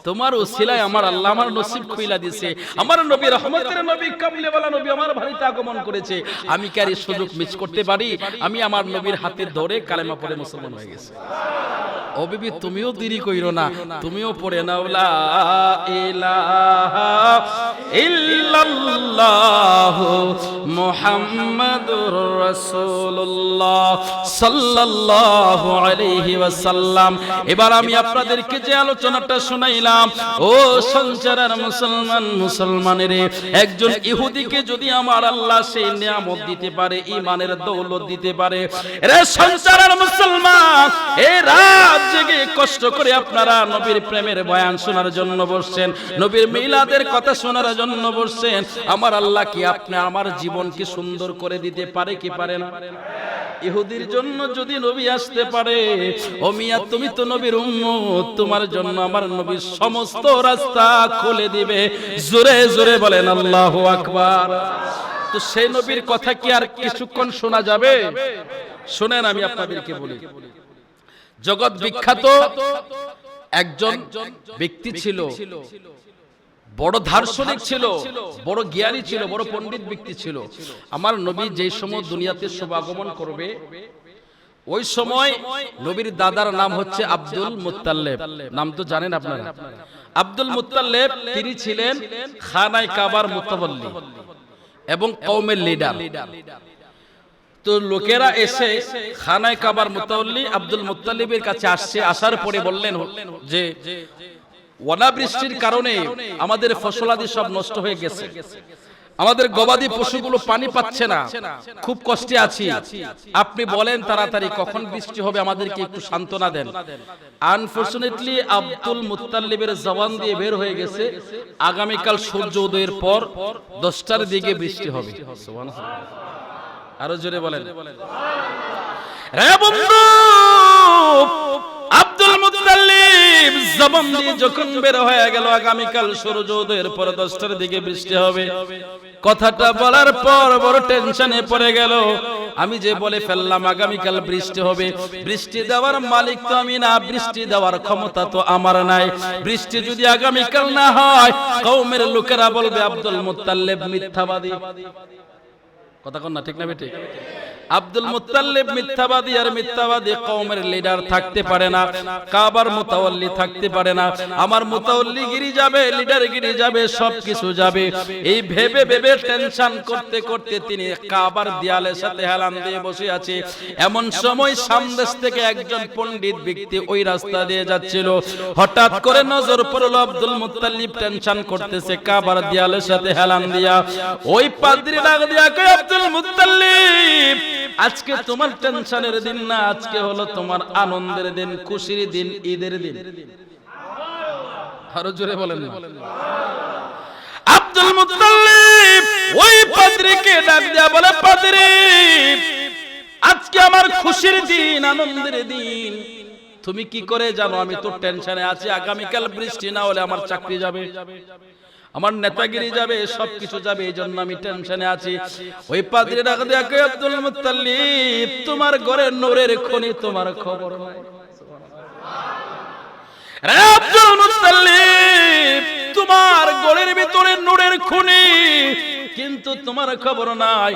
তোমার উসিলায় আমার আল্লাহ আমার নসিব খুইলা দিয়েছে আমার নবী রহমতের নবী কামলে ওয়ালা নবী আমার বাড়িতে আগমন করেছে আমি কি আর এই সুযোগ মিস করতে পারি আমি আমার নবীর হাতে ধরে কালেমা পড়ে মুসলমান হয়ে গেছি ও বিবি তুমিও দেরি কইরো না তুমিও পড়ে নাও লা ইলাহা ইল্লাল্লাহ মুহাম্মাদুর রাসূলুল্লাহ সাল্লাল্লাহু আলাইহি ওয়াসাল্লাম এবার আমি আপনাদেরকে যে আলোচনাটা শোনাইলাম ও সংসারের মুসলমানের একজন ইহুদিকে যদি আমার আল্লাহ সেই নিয়ামত দিতে পারে ঈমানের দৌলত দিতে পারে রে সংসারের মুসলমান এই রাত জেগে কষ্ট করে আপনারা নবীর প্রেমের বয়ান শোনার জন্য বসছেন নবীর মিলাদের কথা শোনার জন্য বসছেন আমার আল্লাহ কি আপনি আমার জীবনকে সুন্দর করে দিতে পারে কি পারে না ইহুদির জন্য যদি নবী আসতে পারে ও মিয়া তুমি তো নবীর উম্মত তোমার জন্য আমার নবী সমস্ত রাস্তা খুলে দিবে জোরে জোরে বলেন আল্লাহু আকবার তো সেই নবীর কথা কি আর কিছুক্ষণ শোনা যাবে শুনেন আমি আপনাদেরকে বলি জগৎ বিখ্যাত একজন ব্যক্তি ছিল বড় দার্শনিক ছিল বড় জ্ঞানী ছিল বড় পণ্ডিত ব্যক্তি ছিল আমার নবী যেই সময় দুনিয়াতে শুভাগমন করবে ওই সময় নবীর দাদার নাম হচ্ছে আব্দুল মুত্তালিব নাম তো জানেন আপনারা আব্দুল মুত্তালিব তিনি ছিলেন খানায়ে কাবার মুতাওয়াল্লি এবং কওমের লিডার তো লোকেরা এসে খানায়ে কাবার মুতাওয়াল্লি আব্দুল মুত্তালিবের কাছে আসছে আসার পরে বললেন যে অনাবৃষ্টির কারণে আমাদের ফসলাদি সব নষ্ট হয়ে গেছে আমাদের গবাদি পশুগুলো পানি পাচ্ছে না খুব কষ্টে আছি আপনি বলেন তাড়াতাড়ি কখন বৃষ্টি হবে আমাদেরকে একটু সান্ত্বনা দেন আনফরচুনেটলি আব্দুল মুত্তালিবের জবান দিয়ে বের হয়ে গেছে আগামীকাল সূর্য উদয়ের পর 10টার দিকে বৃষ্টি হবে সুবহানাল্লাহ আরো জোরে বলেন রে বন্ধু আব্দুল মুত্তালিব জবান দিয়ে যখন বের হয়ে গেল আগামীকাল সূর্যোদয়ের পর 10টার দিকে বৃষ্টি হবে, কথাটা বলার পর বড় টেনশনে পড়ে গেল। আমি যে বলে ফেললাম আগামীকাল বৃষ্টি হবে, বৃষ্টি দেওয়ার মালিক তো আমি না, বৃষ্টি দেওয়ার ক্ষমতা তো আমার নাই। বৃষ্টি যদি আগামীকাল না হয়, কওমের লোকেরা বলবে আব্দুল মুত্তালিব মিথ্যাবাদী। কথা কোন না, ঠিক না বেঠিক? আব্দুল মুত্তালিব মিথ্যাবাদী, আর মিথ্যাবাদী কওমের লিডার থাকতে পারে না, কাবার মুতাওয়াল্লি থাকতে পারে না। আমার মুতাওয়াল্লিগিরি যাবে, লিডারগিরি যাবে, সবকিছু যাবে। এই ভেবে ভেবে টেনশন করতে করতে তিনি কাবার দেয়ালের সাথে হেলান দিয়ে বসে আছে। এমন সময় সামদেশ থেকে একজন পণ্ডিত ব্যক্তি ওই রাস্তা দিয়ে যাচ্ছিল। হঠাৎ করে নজর পড়লো আব্দুল মুত্তালিব টেনশন করতেছে কাবার দেয়ালের সাথে হেলান দিয়া। ওই পাদ্রী ডাক দিয়া কয়, আব্দুল মুত্তালিব, আজকে তোমার টেনশনের দিন না, আজকে হলো তোমার আনন্দের দিন, খুশির দিন, ঈদের দিন। আরো জোরে বলেন না। আব্দুল মুত্তালিব ওই পাদ্রীকে ডাক দিয়া বলে, পাদ্রী, আজকে আমার খুশির দিন, আনন্দের দিন। তুমি কি করে জানো আমি তো টেনশনে আছি, আগামীকাল বৃষ্টি না হলে আমার চাকরি যাবে, আমার নেতাগিরি যাবে, সবকিছু যাবে, এই জন্য আমি টেনশনে আছি। ওই পাদ্রী ডাক দিয়া কয়, আব্দুল মুত্তালিব, তোমার ঘরে নূরের খনি, তোমার খবর নাই। আব্দুল মুত্তালিব, তোমার ঘরের ভিতরে নূরের খনি, কিন্তু তোমার খবর নাই।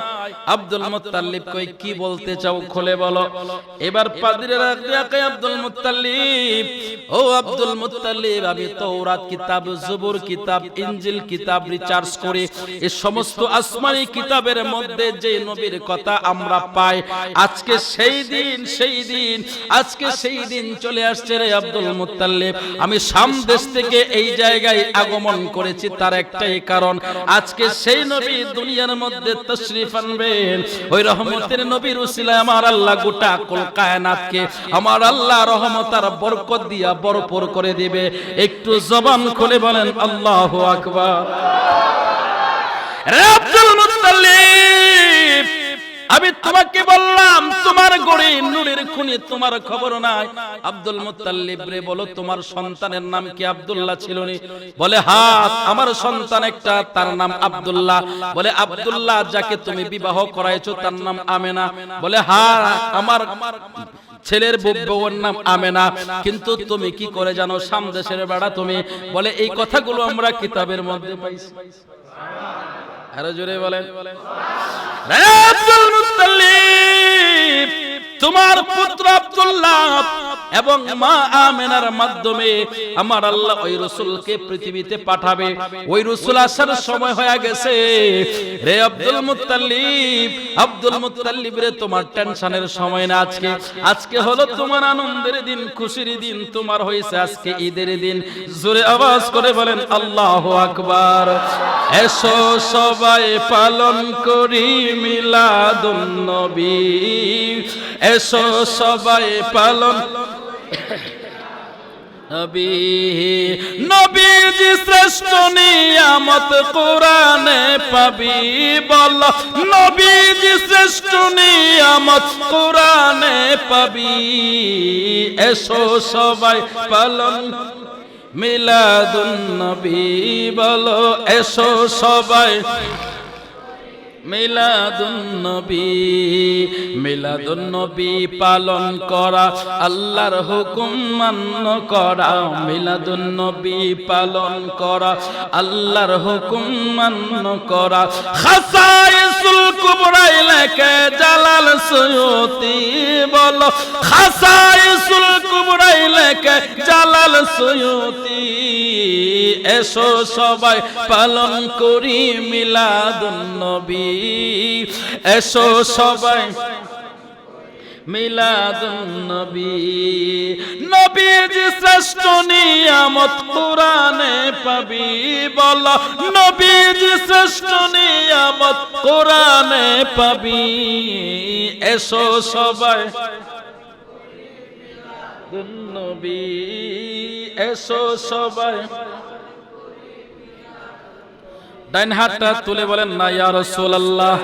আব্দুল মুত্তালিব কই, কি বলতে চাও খুলে বলো। এবার পাদ্রী ডাক দিয়া কয়, আব্দুল মুত্তালিব, ও আব্দুল মুত্তালিব, আমি তাওরাত কিতাব, জবুর কিতাব, ইনজিল কিতাব রিসার্চ করে এই সমস্ত আসমানি কিতাবের মধ্যে যে নবীর কথা আমরা পাই, আজকে সেই দিন, আজকে সেই দিন চলে আসছে রে আব্দুল মুত্তালিব। আমি শাম দেশ থেকে এই জায়গায় আগমন করেছি, তার একটাই কারণ, আজকে সেই নবী দুনিয়ার মধ্যে তাশরীফ আনবেন। ওই রহমতের নবীর উসিলায় আমার আল্লাহ গোটা কুল কায়নাতকে আমার আল্লাহ রহমত আর বরকত দিয়া ভরপুর করে দিবে। একটু জবান খুলে বলেন আল্লাহু আকবার। আব্দুল মুত্তালিব, আমি তোমাকে বললাম তোমার ঘরে নূরের খনি, তোমার খবর নাই। আব্দুল মুত্তালিব রে বলো, তোমার সন্তানের নাম কি আব্দুল্লাহ ছিল নি? বলে হ্যাঁ, আমার সন্তান একটা, তার নাম আব্দুল্লাহ। বলে আব্দুল্লাহ যাকে তুমি বিবাহ করাইছো তার নাম আমেনা? বলে হ্যাঁ, আমার ছেলের বউর নাম আমেনা। কিন্তু তুমি কি করে জানো শাম দেশের বেড়া তুমি? বলে এই কথাগুলো আমরা কিতাবের মধ্যে পাইছি। আরো জোরে বলেন। আব্দুল মুত্তালিব, তোমার পুত্র আব্দুল্লাহ এবং মা আমেনার মাধ্যমে আমার আল্লাহ ওই রাসূলকে পৃথিবীতে পাঠাবে। ওই রাসূল আসার সময় হয়ে গেছে রে আব্দুল মুত্তালিব। আব্দুল মুত্তালিব রে, তোমার টেনশনের সময় না, আজকে হলো তোমার আনন্দের দিন, খুশির দিন, তোমার হয়েছে আজকে ঈদের দিন। জোরে আওয়াজ করে বলেন আল্লাহু আকবার। এসো সবাই পালন করি মিলাদুন নবী, এসো সবাই পালন নবী, নবীজি শ্রেষ্ঠ নিয়ামত কোরআনে পাবি, বল নবীজি শ্রেষ্ঠ নিয়ামত কোরআনে পাবি। এসো সবাই পালন মিলাদুন নবী, বলো এসো সবাই মিলাদুন নবী। মিলাদুন নবী পালন করা, আল্লাহর হুকুম মান্য করা। মিলাদুন নবী পালন করা, আল্লাহর হুকুম মান্য করা। খাসাইসুল কুবরা লেখে জালাল সুয়ুতি, বলো খাসাইসুল কুবরা লেখে জালাল সুয়ুতি। এসো সবাই পালন করি মিলাদুন নবী, এসো সবাই মিলাদুন নবী। নবীজি শ্রেষ্ঠ নিয়ামত কোরআনে পাবি, বল নবীজি শ্রেষ্ঠ নিয়ামত কোরআনে পাবি। এসো সবাই নবী, এসো সবাই। ডান হাতটা তুলে বলেন না ইয়া রাসূলুল্লাহ,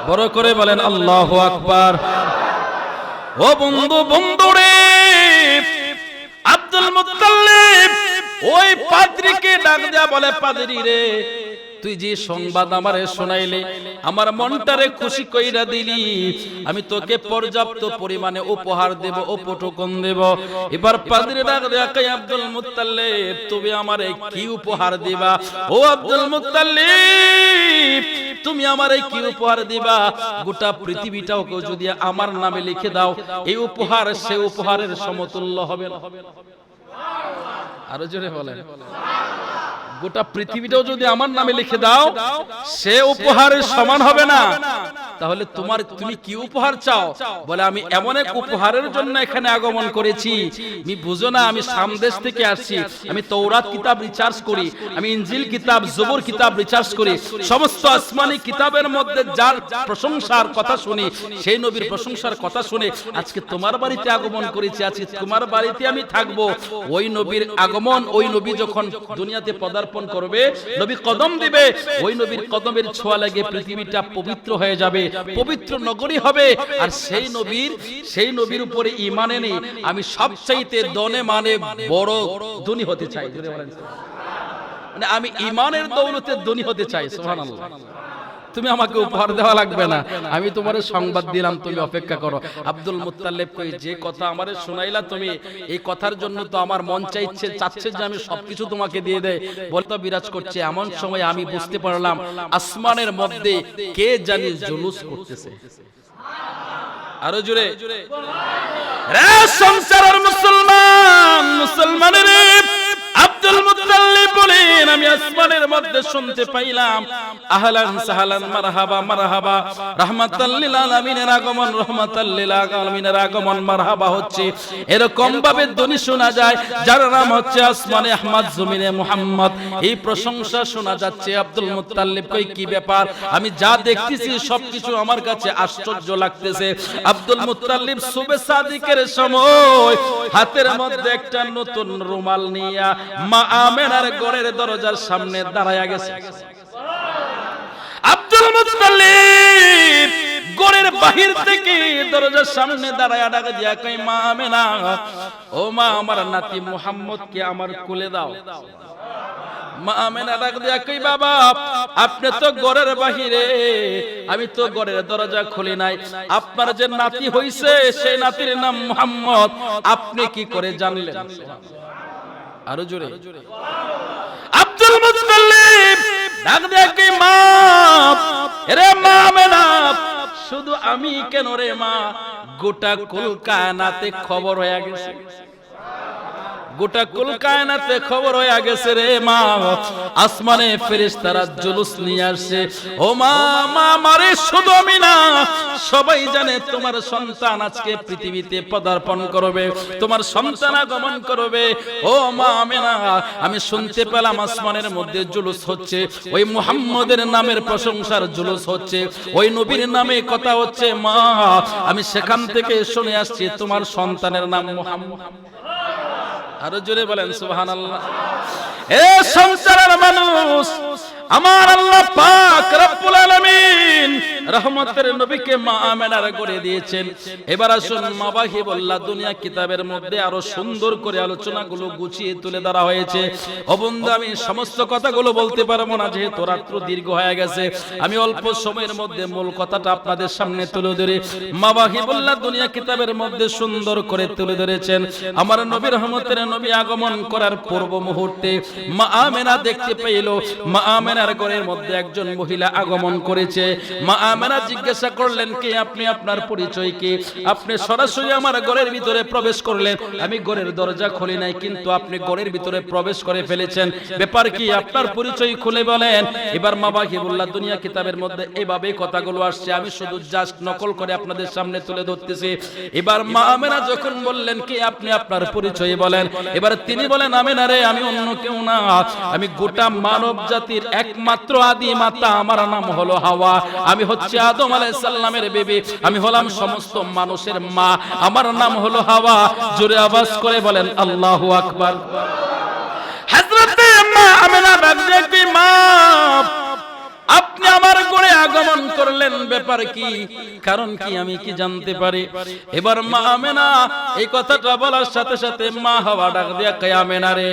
বড় করে বলেন আল্লাহু আকবার। ও বন্ধু, বন্ধুরে, আব্দুল মুত্তালিব ওই পাদ্রীকে ডাক দেয়া বলে, পাদ্রী রে, তুই যে সংবাদ আমারে শোনাইলে আমার মনটারে খুশি কইরা দিলি, আমি তোকে পর্যাপ্ত পরিমাণে উপহার দেব, উপটকন দেব। এবার পাদ্রী ডাক দেয়া কই, আব্দুল মুত্তালিব তুমি আমারে কি উপহার দিবা? ও আব্দুল মুত্তালিব তুমি আমারে কি উপহার দিবা? গোটা পৃথিবীটাকে যদি আমার নামে লিখে দাও, এই উপহার সে উপহারের সমতুল্য হবে না। আরো জোরে বলেন, গোটা পৃথিবীটাও যদি আমার নামে লিখে দাও, সে উপহারের সমান হবে না। তাহলে তুমি কি উপহার চাও? বলে, আমি এমন এক উপহারের জন্য এখানে আগমন করেছি, তুমি বুঝো না আমি সামদেশ থেকে আসছি। আমি তৌরাত কিতাব রিসার্চ করি, আমি ইনজিল কিতাব, জবুর কিতাব রিসার্চ করি, সমস্ত আসমানি কিতাবের মধ্যে যার প্রশংসার কথা শুনি, সেই নবীর প্রশংসার কথা শুনে আজকে তোমার বাড়িতে আগমন করেছি। আজকে তোমার বাড়িতে আমি থাকবো। ওই নবীর আগমন, ওই নবী যখন দুনিয়াতে পদার্পণ করবে, নবী কদম দিবে, ওই নবীর কদমের ছোঁয়া লাগে পৃথিবীটা পবিত্র হয়ে যাবে, পবিত্র নগরী হবে। আর সেই নবীর উপরে ঈমান এনে আমি সবচাইতে দনে মানে বড় ধনী হতে চাই। মানে আমি ঈমানের দৌলতে ধনী হতে চাই। সুবহানাল্লাহ। তুমি আমাকে উপহার দেওয়া লাগবে না, আমি তোমার সংবাদ দিলাম, তুমি অপেক্ষা করো। আব্দুল মুত্তালিব কই, যে কথা আমারে শোনাইলা তুমি, এই কথার জন্য তো আমার মন চাচ্ছে যে আমি সবকিছু তোমাকে দিয়ে দেই। বলতে বিরাজ করছে, এমন সময় আমি বুঝতে পারলাম আসমানের মধ্যে কে জানি জুলুস করতেছে। আরো জোরে, রে সংসারের মুসলমানের আব্দুল মুত্তালিব বলেন, আমি আসমানের মধ্যে শুনতে পাইলাম, আহলান সাহলান মারহাবা মারহাবা, রাহমাতাল লিল আলামিনের আগমন, রাহমাতাল লিল আলামিনের আগমন, মারহাবা হচ্ছে। এরকম ভাবে ধ্বনি শোনা যায়, যার নাম হচ্ছে আসমানে আহমদ, জমিনে মুহাম্মদ। এই প্রশংসা শোনা যাচ্ছে। আব্দুল মুত্তালিব কই, কি ব্যাপার? আমি যা দেখতেছি সবকিছু আমার কাছে আশ্চর্য লাগতেছে। আব্দুল মুত্তালিব সুবে সাদিকের সময় হাতের মধ্যে একটা নতুন রুমাল নিয়া মা আমেনার ঘরের দরজার সামনে দাঁড়ায়া গেছে। আব্দুল মুত্তালিব ঘরের বাহির থেকে দরজার সামনে দাঁড়ায়া ডাক দিয়া কই, মা আমেনা, ও মা, আমার নাতি মুহাম্মদকে আমার কোলে দাও। মা আমেনা ডাক দিয়া কই, বাবা আপনি তো ঘরের বাহিরে, আমি তো ঘরের দরজা খুলি নাই। আপনার যে নাতি হইছে সেই নাতির নাম মুহাম্মদ, আপনি কি করে জানলেন? আরো জোরে। আব্দুল মুত্তালিব ডাক দেয়া কই, মা, রে মা আমেনা, শুধু আমি কেন রে মা, গোটা কুল কায়নাতে খবর হয়ে গেছে, গোটা কুল কায়নাতে খবর হয়ে গেছে রে মা, আসমানে ফেরেশতারা জুলুস নিয়ে আসছে। ও মা, মা মারে, শুধু আমি না, সবাই জানে তোমার সন্তান আজকে পৃথিবীতে পদার্পণ করবে, তোমার সন্তান আগমন করবে। ও মা আমেনা, আমি শুনতে পেলাম আসমানের মধ্যে জুলুস হচ্ছে, ওই মুহাম্মদের নামের প্রশংসার জুলুস হচ্ছে, ওই নবীর নামে কথা হচ্ছে। মা, আমি সেখান থেকে শুনে আসছি তোমার সন্তানের নাম মুহাম্মদ। আরো জোরে বলেন সুবহানাল্লাহ। এ সংসারের মানুষ, আমার আল্লাহ পাক রব্বুল আলামিন রহমতের নবীকে মা আমেনার করে দিয়েছেন। এবার আসুন মাওয়াহিবুল্লাহ দুনিয়া কিতাবের মধ্যে আরো সুন্দর করে আলোচনাগুলো গুছিয়ে তুলে ধরা হয়েছে। ও বন্ধু, আমি সমস্ত কথাগুলো বলতে পারবো না, যেহেতু রাত্র দীর্ঘ হয়ে গেছে। আমি অল্প সময়ের মধ্যে মূল কথাটা আপনাদের সামনে তুলে ধরে, মাওয়াহিবুল্লাহ দুনিয়া কিতাবের মধ্যে সুন্দর করে তুলে ধরেছেন। আমার নবী রহমতের নবী আগমন করার পূর্ব মুহূর্তে মা আমেনা দেখতে পেল, মা আমেনার ঘরের মধ্যে একজন মহিলা আগমন করেছে। মা আমেনা জিজ্ঞাসা করলেন, কে আপনি, আপনার পরিচয় কি? আপনি সরাসরি আমার ঘরের ভিতরে প্রবেশ করলেন, আমি ঘরের দরজা খুলি নাই, কিন্তু আপনি ঘরের ভিতরে প্রবেশ করে ফেলেছেন, ব্যাপার কি? আপনার পরিচয় খুলে বলেন। এবার মাওয়াহিবুল্লাহ দুনিয়া কিতাবের মধ্যে এভাবে কথাগুলো আসছে, আমি শুধু জাস্ট নকল করে আপনাদের সামনে তুলে ধরতেছি। এবার মা আমেনা যখন বললেন, কে আপনি, আপনার পরিচয় বলেন। এবার তিনি বলেন, আমেনা রে, আমি অন্য কেউ না, আমি গোটা মানব জাতির একমাত্র আদি মাতা, আমার নাম হলো হাওয়া, আমি হচ্ছে আদম আলাইহিস সালামের বেবি, আমি হলাম সমস্ত মানুষের মা, আমার নাম হলো হাওয়া। জোরে আওয়াজ করে বলেন আল্লাহু আকবার। হযরতে মা আমেনা ডাক দিয়ে, মা আপনি আমার ঘরে আগমন করলেন ব্যাপার কি, কারণ কি, আমি কি জানতে পারি? এবার মা আমেনা এই কথাটা বলার সাথে সাথে মা হাওয়া ডাক দিয়া কয়, আমেনা রে,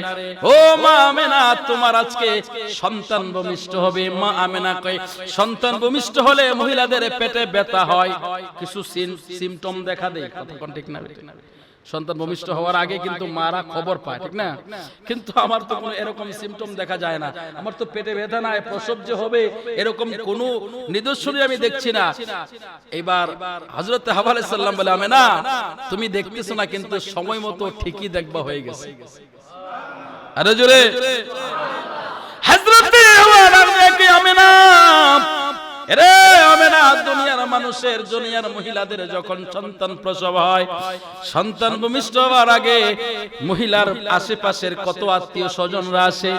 ও মা আমেনা, তোমার আজকে সন্তান ভূমিষ্ঠ হবে। মা আমেনা কয়, সন্তান ভূমিষ্ঠ হলে মহিলাদের পেটে ব্যথা হয়, কিছু সিমটম দেখা দেয়, কথা কোন ঠিক না? সন্তান ভূমিষ্ঠ হওয়ার আগে কিন্তু মারা খবর পায়, ঠিক না? কিন্তু আমার তো কোনো এরকম সিমটম দেখা যায় না, আমার তো পেটে ব্যথা নাই, প্রসব যে হবে এরকম কোনো নিদর্শনই আমি দেখছি না। এবার হযরত হাওয়া আলাইহিস সালাম বলে, আমেনা তুমি দেখতেছো না, কিন্তু সময় মতো ঠিকই দেখবা হয়ে গেছে। আরে জোরে হযরত হাওয়া বলে, আমেনা রে, আমেনা, দুনিয়ার মানুষের, দুনিয়ার মহিলাদের যখন সন্তান প্রসব হয়, সন্তান ভূমিষ্ঠ হওয়ার আগে মহিলার আশেপাশের কত আত্মীয় স্বজনরা আসে,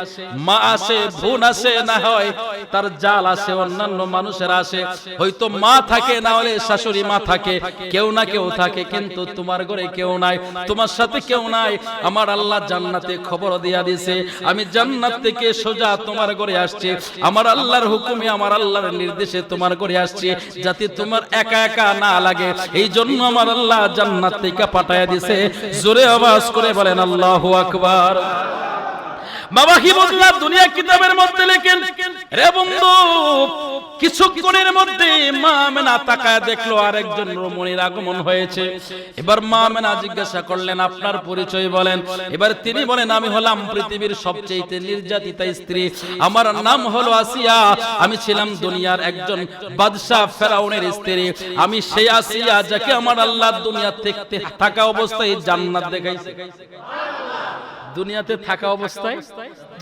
মা আসে, বোন আসে, না হয় তার জাল আসে, অন্যান্য মানুষেরা আসে, হয়তো মা থাকে, না হলে শাশুড়ি মা থাকে, কেউ না কেউ থাকে, কিন্তু তোমার ঘরে কেউ নাই, তোমার সাথে কেউ নাই। আমার আল্লাহ জান্নাতে খবর দিয়া দিয়েছে, আমি জান্নাত থেকে সোজা তোমার ঘরে আসছি, আমার আল্লাহর হুকুমে, আমার আল্লাহর নির্দেশে তোমার ঘরে আসছি, যাতে তোমার একা একা না লাগে, এই জন্য আমার আল্লাহ জান্নাত থেকে পাঠায়া দিয়েছে। জোরে আওয়াজ করে বলেন আল্লাহু আকবার। বাবা হিবুল্লাহ দুনিয়া কিতাবের মধ্যে লেখেন, রে বন্ধু, কিছুক্ষণের মধ্যে মা আমেনা তাকায় দেখলো আরেকজন রমণীর আগমন হয়েছে। এবার মা আমেনা জিজ্ঞাসা করলেন, আপনার পরিচয় বলেন। এবার তিনি বলেন, আমি হলাম পৃথিবীর সবচেয়ে নির্যাতিতা স্ত্রী, আমার নাম হলো আসিয়া, আমি ছিলাম দুনিয়ার একজন বাদশা ফেরাউনের স্ত্রী, আমি সেই আসিয়া যাকে আমার আল্লাহ দুনিয়া থেকে থাকা অবস্থায় জান্নাত দেখাইছে, দুনিয়াতে থাকা অবস্থায়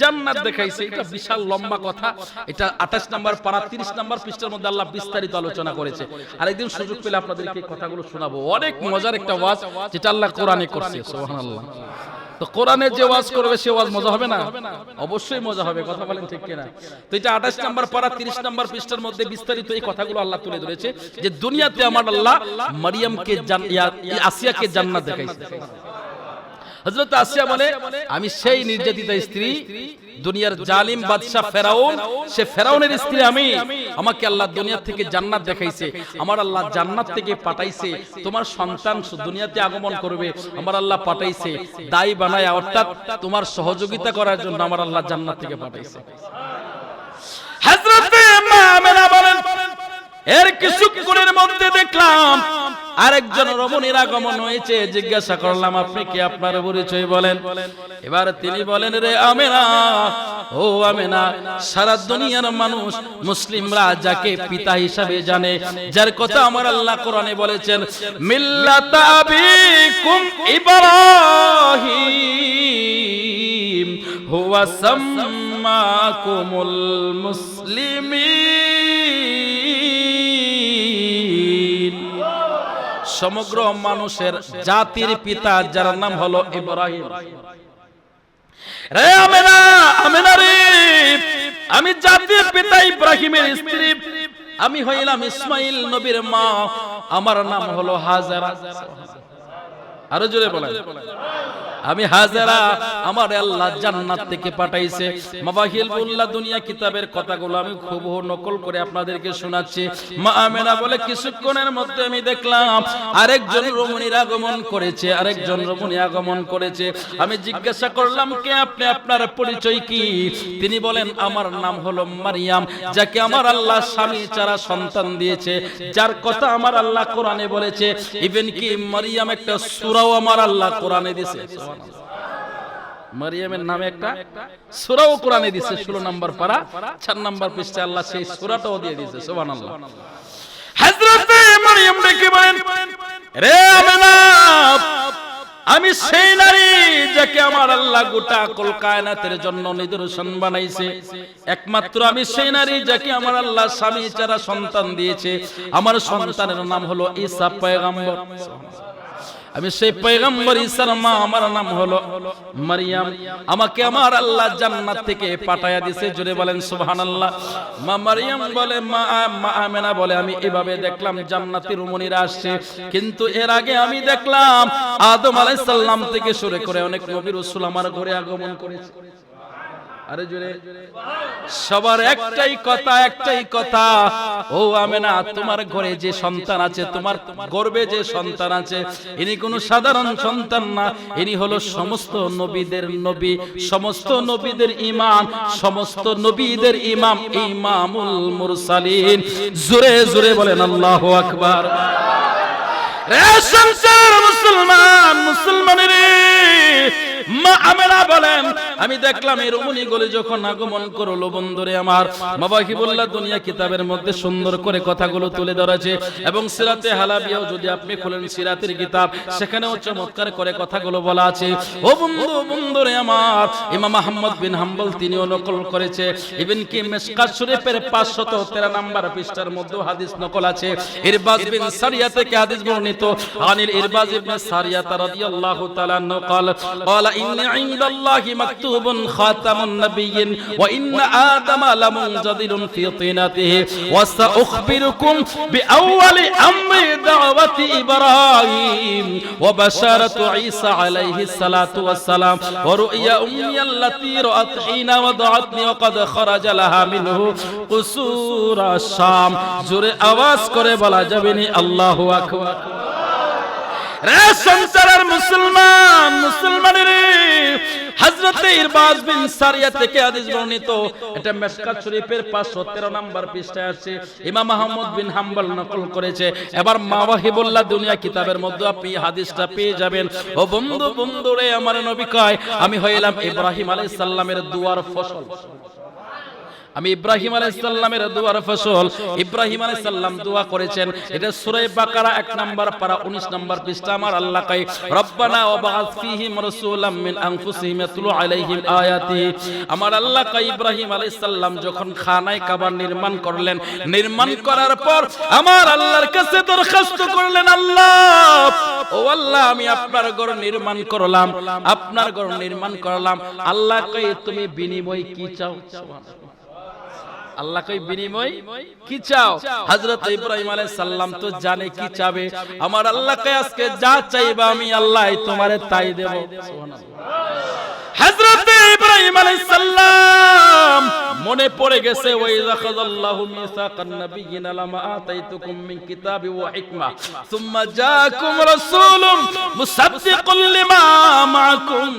জান্নাত দেখাইছে। এটা বিশাল লম্বা কথা, এটা 28 নম্বর পারা 30 নম্বর পৃষ্ঠার মধ্যে আল্লাহ বিস্তারিত আলোচনা করেছে। আরেকদিন সুযোগ পেলে আপনাদেরকে এই কথাগুলো শোনাবো, অনেক মজার একটা ওয়াজ যেটা আল্লাহ কোরআনে করছে, সুবহানাল্লাহ। তো কোরআনে যে ওয়াজ করবে সে ওয়াজ মজা হবে না? অবশ্যই মজা হবে, কথা বলেন ঠিক কিনা? তো এটা 28 নম্বর পারা 30 নম্বর পৃষ্ঠার মধ্যে বিস্তারিত এই কথাগুলো আল্লাহ তুলে ধরেছে, যে দুনিয়াতে আমার আল্লাহ মারিয়ামকে আসিয়াকে জান্নাত দেখাইছে। হযরত আসিয়া বলে, আমি সেই নির্যাতিতা স্ত্রী, দুনিয়ার জালিম বাদশা ফেরাউন, সে ফেরাউনের স্ত্রী আমি, আমাকে আল্লাহ দুনিয়া থেকে জান্নাত দেখাইছে, আমার আল্লাহ জান্নাত থেকে পাঠাইছে, তোমার সন্তান দুনিয়াতে আগমন করবে, আমার আল্লাহ পাঠাইছে দায়ী বানায়া, অর্থাৎ তোমার সহযোগিতা করার জন্য আমার আল্লাহ জান্নাত থেকে পাঠাইছে। হযরত মা আমেনা বলেন, এর কিছুক্ষণের মধ্যে দেখলাম আরেকজন রমণীর আগমন হয়েছে, জিজ্ঞাসা করলাম, আপনি কি, আপনার পরিচয় বলেন। এবার তিনি বলেন, রে আমেনা, ও আমেনা, সারা দুনিয়ার মানুষ মুসলিমরা যাকে পিতা হিসাবে জানে, যার কথা আমার আল্লাহ কোরআনে বলেছেন, মিল্লাত আবিকুম ইব্রাহিম হুয়া সাম্মাকুমুল মুসলিমিন, সমগ্র মানুষের জাতির পিতা যার নাম হলো ইব্রাহিম। রে আমেনা, আমেনা রে, আমি জাতির পিতা ইব্রাহিমের স্ত্রী, আমি হইলাম ইসমাইল নবীর মা, আমার নাম হলো হাজেরা। আরো জোরে বলেন, আমি হাজেরা, আমার আল্লাহ জান্নাত থেকে পাঠাইছে। মাবাহিলুল্লাহ দুনিয়া কিতাবের কথাগুলো আমি খুব নকল করে আপনাদেরকে শোনাচ্ছি। মা আমেনা বলে, কিছুক্ষণের মধ্যে আমি দেখলাম আরেকজন রমণীর আগমন করেছে, আরেকজন রমণী আগমন করেছে। আমি জিজ্ঞাসা করলাম, কে আপনি, আপনার পরিচয় কি? তিনি বলেন, আমার নাম হলো মারিয়াম, যাকে আমার আল্লাহ স্বামী ছাড়া সন্তান দিয়েছে, যার কথা আমার আল্লাহ কোরআনে বলেছে। ইভেন কি মারিয়াম একটা সূরাও আমার আল্লাহ কোরআনে দিয়েছে। মারিয়ামের নামে একটা সূরাও কোরআনে দিয়েছে, 16 নম্বর পারা 4 নম্বর পৃষ্ঠায় আল্লাহ সেই সূরাটাও দিয়ে দিয়েছে। সুবহানাল্লাহ। হযরত মারিয়াম ডেকে বলেন, রে আমেনা, আমি সেই নারী যাকে আমার আল্লাহ গোটা কুল কায়নাতের জন্য নিদর্শন বানাইছে, একমাত্র আমি সেই নারী যাকে আমার আল্লাহ স্বামী ছাড়া সন্তান দিয়েছে, আমার সন্তানের নাম হলো ঈসা পয়গম্বর। আমি সেই পয়গম্বর ঈসার মা, আমার নাম হলো মারিয়াম, আমাকে আমার আল্লাহ জান্নাত থেকে পাঠায়া দিয়েছে। জোরে বলেন সুবহানাল্লাহ। মা মারিয়াম বলে, মা আমেনা বলে, আমি এভাবে দেখলাম জান্নাতের রমণীরা আসছে, কিন্তু এর আগে আমি দেখলাম আদম আলাইহিস সালাম থেকে শুরু করে অনেক নবী রাসূল আমার ঘরে আগমন করেছে। আরে জোরে সবার একটাই কথা, ও আমেনা, তোমার ঘরে যে সন্তান আছে, তোমার গর্ভে যে সন্তান আছে, ইনি কোনো সাধারণ সন্তান না, ইনি হলো সমস্ত নবীদের নবী, সমস্ত নবীদের ইমাম, সমস্ত নবীদের ইমাম, ইমামুল মুরসালিন। জোরে জোরে বলেন আল্লাহু আকবার। রে সংসার মুসলমান, মুসলমানের মা আমেনা বলেন, আমি দেখলাম এই রমণী গলি যখন আগমন করলো, বন্ধুরে আমার, মাওয়াহিবুল্লাহ দুনিয়া কিতাবের মধ্যে সুন্দর করে কথাগুলো তুলে ধরেছে, এবং সিরাতে হালাবিয়াও যদি আপনি খুলেন সিরাতের কিতাব, সেখানেও চমৎকার করে কথাগুলো বলা আছে। ও বন্ধুরে আমার, ইমাম আহমদ বিন হাম্বল তিনিও নকল করেছে, ইবন কি মিশকাত শরীফের 513 নাম্বার পৃষ্ঠার মধ্যে হাদিস নকল আছে। ইরবাজ বিন সারিয়া থেকে হাদিস বর্ণিত, আনিল ইরবাজ ইবনে সারিয়া রাদিয়াল্লাহু তাআলা আনহু قال إن عند الله مكتوب خاتم النبيين وإن آدم لمنجدل في طينته وسأخبركم بأول أمر دعوة إبراهيم وبشارة عيسى عليه الصلاة والسلام ورؤيا أمي التي رأت حين وضعتني وقد خرج لها منه قصور الشام। জোরে আওয়াজ করে বলা যাবে নি আল্লাহু আকবার। রে সংসারের মুসলমান, মুসলমানের হযরত ইরবাজ বিন সারিয়া থেকে হাদিস বর্ণিত, এটা মিশকাত শরীফের 513 নাম্বার পৃষ্ঠায় আছে, ইমাম আহমদ বিন হাম্বল নকল করেছে। এবার মাওয়াহিবুল্লাহ দুনিয়া কিতাবের মধ্যে আপনি হাদিসটা পেয়ে যাবেন। ও বন্ধুরে আমার নবী কয়, আমি হইলাম ইব্রাহিম আলাইহিস সালামের দুয়ার ফসল, আমি ইব্রাহিম আলাইহিস সালামের দুয়ার ফসল। ইব্রাহিম আলাইহিস সালাম দোয়া করেছেন, এটা সূরা বাকারা 1 নাম্বার পারা 19 নাম্বার পৃষ্ঠা। আমার আল্লাহ কয়, রব্বানা ওয়াবআস ফীহিম রাসূলাম মিন আনফুসিহিম ইয়াতলু আলাইহিম আয়াতি। আমার আল্লাহ কয়, ইব্রাহিম আলাইহিস সালাম যখন খানায় কাবা নির্মাণ করলেন, নির্মাণ করার পর আমার আল্লাহর কাছে দরখাস্ত করলেন, আল্লাহ, ও আল্লাহ, আমি আপনার ঘর নির্মাণ করলাম, আপনার ঘর নির্মাণ করলাম। আল্লাহ কয়, তুমি বিনিময় কি চাও? সুবহানাল্লাহ। আল্লাহ কই বিনিময় কি চাও? হযরত ইব্রাহিম আলাইহিস সালাম তো জানে কি চাবে। আমার আল্লাহ কই, আজকে যা চাইবা আমি আল্লাহ তোমারে তাই দেব। সুবহানাল্লাহ। হযরত ইব্রাহিম আলাইহিস সালাম মনে পড়ে গেছে, ওয়া যাখাযাল্লাহু মিসাকান নাবিয়িনা লামা আতাইতুকুম মিন কিতাবি ওয়া হিকমা সুম্মা জাআকুম রাসূলুম মুসাদ্দিকুল লিমা মাআকুম।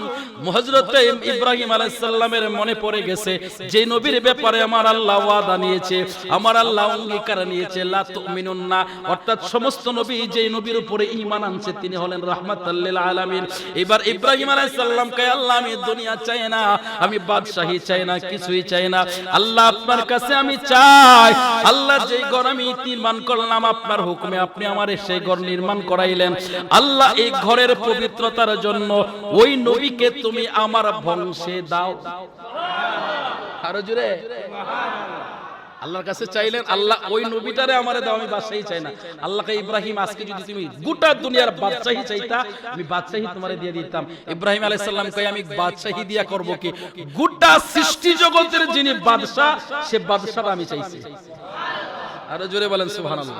হযরত ইব্রাহিম আলাইহিস সালামের মনে পড়ে গেছে, যে নবীর ব্যাপারে আমার আল্লাহ ওয়াদা নিয়েছে, আমার আল্লাহ অঙ্গীকার নিয়েছে, লা তুমিনুন্না, অর্থাৎ সমস্ত নবী যে নবীর উপরে ঈমান আনছে তিনি হলেন রাহমাতাল লিল আলামিন। এবার ইব্রাহিম আলাইহিস সালাম কয়, আল্লাহ, আমি দুনিয়া চাই না, আমি বাদশাহী চাই না, কিছুই চাই না, আল্লাহ আপনার কাছে আমি চাই, আল্লাহ যেই ঘর আমি নির্মাণ করলাম আপনার হুকুমে আপনি আমার সেই ঘর নির্মাণ করাইলেন, আল্লাহ এই ঘরের পবিত্রতার জন্য ওই নবীকে তুমি আমার বংশে দাও। আরো জোরে আল্লাহর কাছে চাইলেন, আল্লাহ ওই নবীটারে আমারে দাও, আমি বাদশাহী চাই না। আল্লাহকে, ইব্রাহিম, আজকে যদি তুমি গোটা দুনিয়ার বাদশাহী চাইতা, আমি বাদশাহী তোমারে দিয়ে দিতাম। ইব্রাহিম আলাইহিস সালাম কয়, আমি বাদশাহী দিয়া করব কি? গোটা সৃষ্টি জগতের যিনি বাদশা, সে বাদশাটা আমি চাইছি। আরো জোরে বলেন সুবহানাল্লাহ।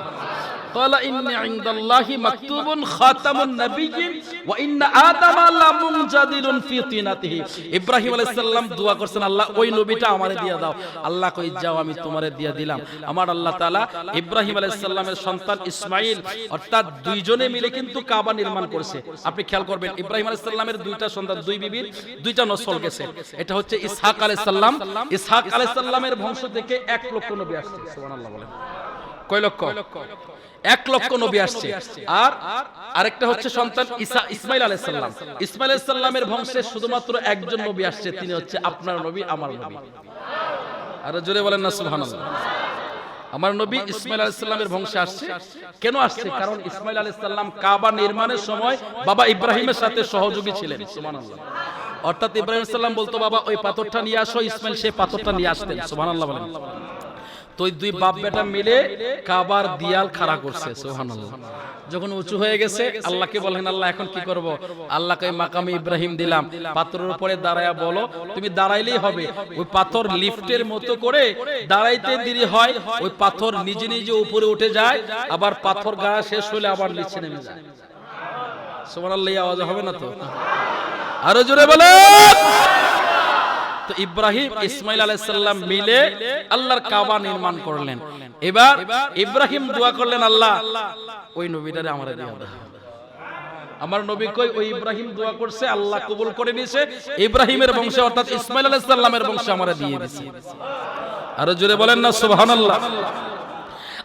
قال إن عند الله مكتوب خاتم النبيين وإن آدم لمنجدل في طينته। ইব্রাহিম আলাইহিস সালাম দোয়া করছেন, আল্লাহ ওই নবীটা আমারে দিয়ে দাও। আল্লাহ কই, যাও, আমি তোমারে দিয়ে দিলাম। আমার আল্লাহ তাআলা ইব্রাহিম আলাইহিস সালামের সন্তান ইসমাঈল, অর্থাৎ দুইজনে মিলে কিন্তু কাবা নির্মাণ করেছে। আপনি খেয়াল করবেন, ইব্রাহিম আলাইহিস সালামের দুইটা সন্তান, দুই বিবির দুইটা নসল গেছে। এটা হচ্ছে ইসহাক আলাইহিস সালাম। ইসহাক আলাইহিস সালামের বংশ থেকে 1 লক্ষ নবী আসছে। সুবহানাল্লাহ বলেন। কয় লক্ষ? 1 লক্ষ নবী আসছে। আর আরেকটা হচ্ছে সন্তান ইসমাঈল আলাইহিস সালাম। ইসমাঈল আলাইহিস সালামের বংশে শুধুমাত্র একজন নবী আসছে, তিনি হচ্ছে আপনার নবী, আমার নবী। আর জোরে বলেন না সুবহানাল্লাহ। আমার নবী ইসমাঈল আলাইহিস সালামের বংশে আসছে। কেন আসছে? কারণ ইসমাঈল আলাইহিস সালাম কাবা নির্মাণের সময় বাবা ইব্রাহিমের সাথে সহযোগী ছিলেন। সুবহানাল্লাহ। অর্থাৎ ইব্রাহিম আলাইহিস সালাম বলতো, বাবা ওই পাথরটা নিয়ে আসো, ইসমাঈল সেই পাথরটা নিয়ে আসতেন। সুবহানাল্লাহ বলেন। তো দুই বাপ বেটা মিলে কাবার দিয়াল খাড়া করছে। সুবহানাল্লাহ। যখন উঁচু হয়ে গেছে, আল্লাহকে বলেন, আল্লাহ এখন কি করব? আল্লাহকে মাকামে ইব্রাহিম দিলাম, পাথরের উপরে দাঁড়ায়া বলো, তুমি দাঁড়াইলেই হবে। ওই পাথর লিফটের মতো করে দাঁড়াইতে দেরি হয়, ওই পাথর নিজে নিজে উপরে উঠে যায়, আবার পাথর গাড়া শেষ হলে আবার নিচে নেমে যায়। সুবহানাল্লাহ। আওয়াজ হবে না তো? আরো জোরে বলেন। তো ইব্রাহিম ইসমাইল আলাইহিস সালাম মিলে আল্লাহর কাবা নির্মাণ করলেন। এবার ইব্রাহিম দোয়া করলেন, আল্লাহ ওই নবীটারে আমারে দিয়া দাও। আমার নবী কই ওই ইব্রাহিম দোয়া করছে, আল্লাহ কবুল করে নিয়েছে, ইব্রাহিমের বংশে অর্থাৎ ইসমাইল আলাইহিস সালামের বংশে আমারে দিয়ে দিয়েছে। আরো জোরে বলেন না সুবহানাল্লাহ।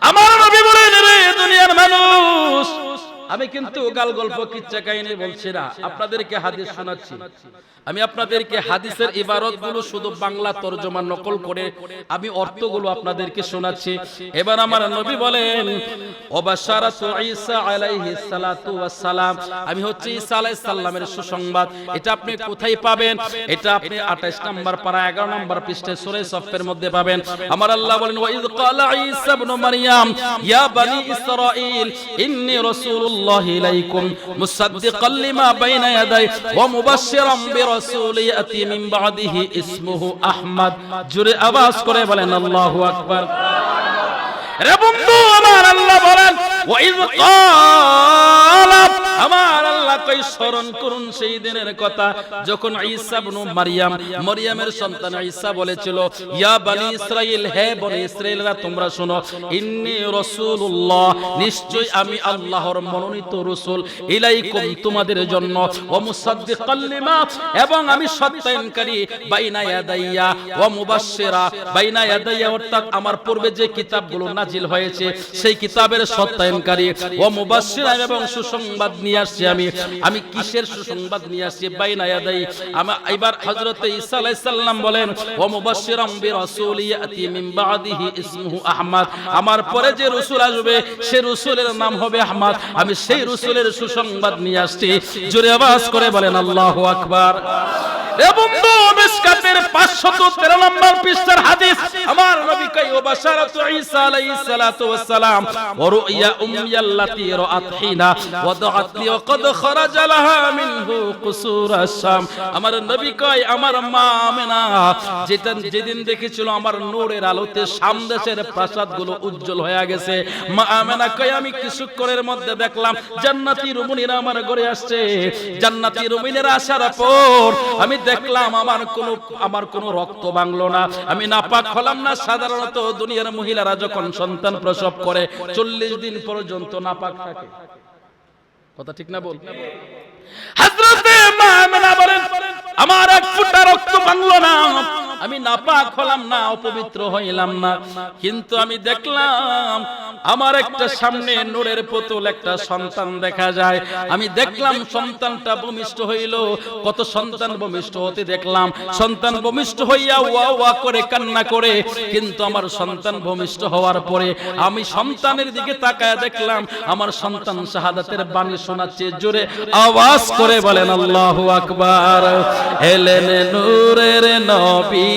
আমার নবী বলেন, রে দুনিয়ার মানুষ, আমি কিন্তু গাল গল্প কিচ্ছা কাহিনী বলছি না, আপনাদেরকে হাদিস শোনাচ্ছি। আমি আপনাদেরকে হাদিসের ইবারতগুলো শুধু বাংলা তরজমা নকল করে আমি অর্থগুলো আপনাদেরকে শোনাচ্ছি। এবার আমার নবী বলেন, ওয়াবাশারাতু ঈসা আলাইহিস সালাতু ওয়াস সালাম, আমি হচ্ছে ঈসা আলাইহিস সালামের সুসংবাদ। এটা আপনি কোথায় পাবেন? এটা আপনি 28 নম্বর পারা 11 নম্বর পৃষ্ঠায় সূরা সফের মধ্যে পাবেন। আমার আল্লাহ বলেন, ওয়া ইয ক্বালা ঈসা ইবনে মারইয়াম ইয়া বানি ইসরাঈল ইন্নী রাসূলুল্লাহি ইলাইকুম মুসাদ্দিকাল লিমা বাইনা ইয়াদাই ওয়া মুবাশশিরাম বিরাসূলি ইয়াতি মিন বাদিহি ইসমুহু আহমদ। জোরে আওয়াজ করে বলেন আল্লাহু আকবার। রে বন্ধু, আমার আল্লাহ বলেন, ওয়া ইয ক্বালা, আমার আল্লাহ কই স্মরণ করুন সেই দিনের কথা যখন ঈসা ইবনে মারইয়াম, মরিয়মের সন্তান ঈসা বলেছিল, ইয়া বনি ইসরাইল, হে বনি ইসরাইলরা তোমরা শোনো, ইন্নী রাসূলুল্লাহ, নিশ্চয় আমি আল্লাহর মনোনীত রাসূল, ইলাইকুম তোমাদের জন্য, ওয়া মুসাদ্দিকাল লিমা, এবং আমি সত্যায়নকারী, বাইনা ইয়াদাইয়া ওয়া মুবাশশিরা, বাইনা ইয়াদাইয়া অর্থাৎ আমার পূর্বে যে কিতাবগুলো নাজিল হয়েছে সেই কিতাবের সত্যায়নকারী, ওয়া মুবাশশিরা এবং সুসংবাদ নিয়ে আসছি। আমি কিসের সুসংবাদ নিয়ে আসছি? বাইনা ইয়াদাই। এবার হযরত ঈসা আলাইহিস সালাম বলেন, ওয়া মুবাশশিরাম বিরাসূলি ইয়াতি মিন বাদিহি ইসমুহু আহমদ, আমার পরে যে রাসূল আসবে সে রাসূলের নাম হবে আহমদ, আমি সেই রাসূলের সুসংবাদ নিয়ে আসছি। জোরে আওয়াজ করে বলেন আল্লাহু আকবার। এ বন্ধু, মিশকাতের 513 নম্বর পৃষ্ঠার হাদিস, আমার নবী কই, ওয়াবাশারাতু ঈসা আলাইহিস সালাতু ওয়াস সালাম ওয়া রুইয়া উম্মিয়াল্লাতী রাআত হিনা ওয়াদাআত লি ওয়া কদ খারাজা লাহা মিনহু কুসুরাস শাম। আমার নবী কই, আমার মা আমেনা যেদিন দেখেছিল আমার নূরের আলোতে শাম দেশের প্রাসাদগুলো উজ্জ্বল হয়ে গেছে, মা আমেনা কই, আমি কিছুক্ষণের মধ্যে দেখলাম জান্নাতি রমণীরা আমার ঘরে আসছে। জান্নাতি রমণীরা আসার পর আমি দেখলাম আমার কোনো রক্ত ভাঙলো না, আমি নাপাক হলাম না। সাধারণত দুনিয়ার মহিলারা যখন সন্তান প্রসব করে 40 দিন পর্যন্ত নাপাক থাকে, কথা ঠিক না বল? হযরতে মা আমেনা বলেন, আমার এক ফোঁটা রক্ত ভাঙলো না, আমি নাপাক হলাম না, অপবিত্র হইলাম না, কিন্তু আমি দেখলাম আমার একটা সামনে নূরের পুতুল একটা সন্তান দেখা যায়। আমি দেখলাম সন্তানটা ভূমিষ্ঠ হইল। কত সন্তান ভূমিষ্ঠ হতে দেখলাম, সন্তান ভূমিষ্ঠ হইয়া ওয়া ওয়া করে কান্না করে, কিন্তু আমার সন্তান ভূমিষ্ঠ হওয়ার পরে আমি সন্তানের দিকে তাকায় দেখলাম আমার সন্তান শাহাদাতের বাণী শোনাচ্ছে। জোরে আওয়াজ করে বলেন আল্লাহু আকবার। এলেন নূরের নবী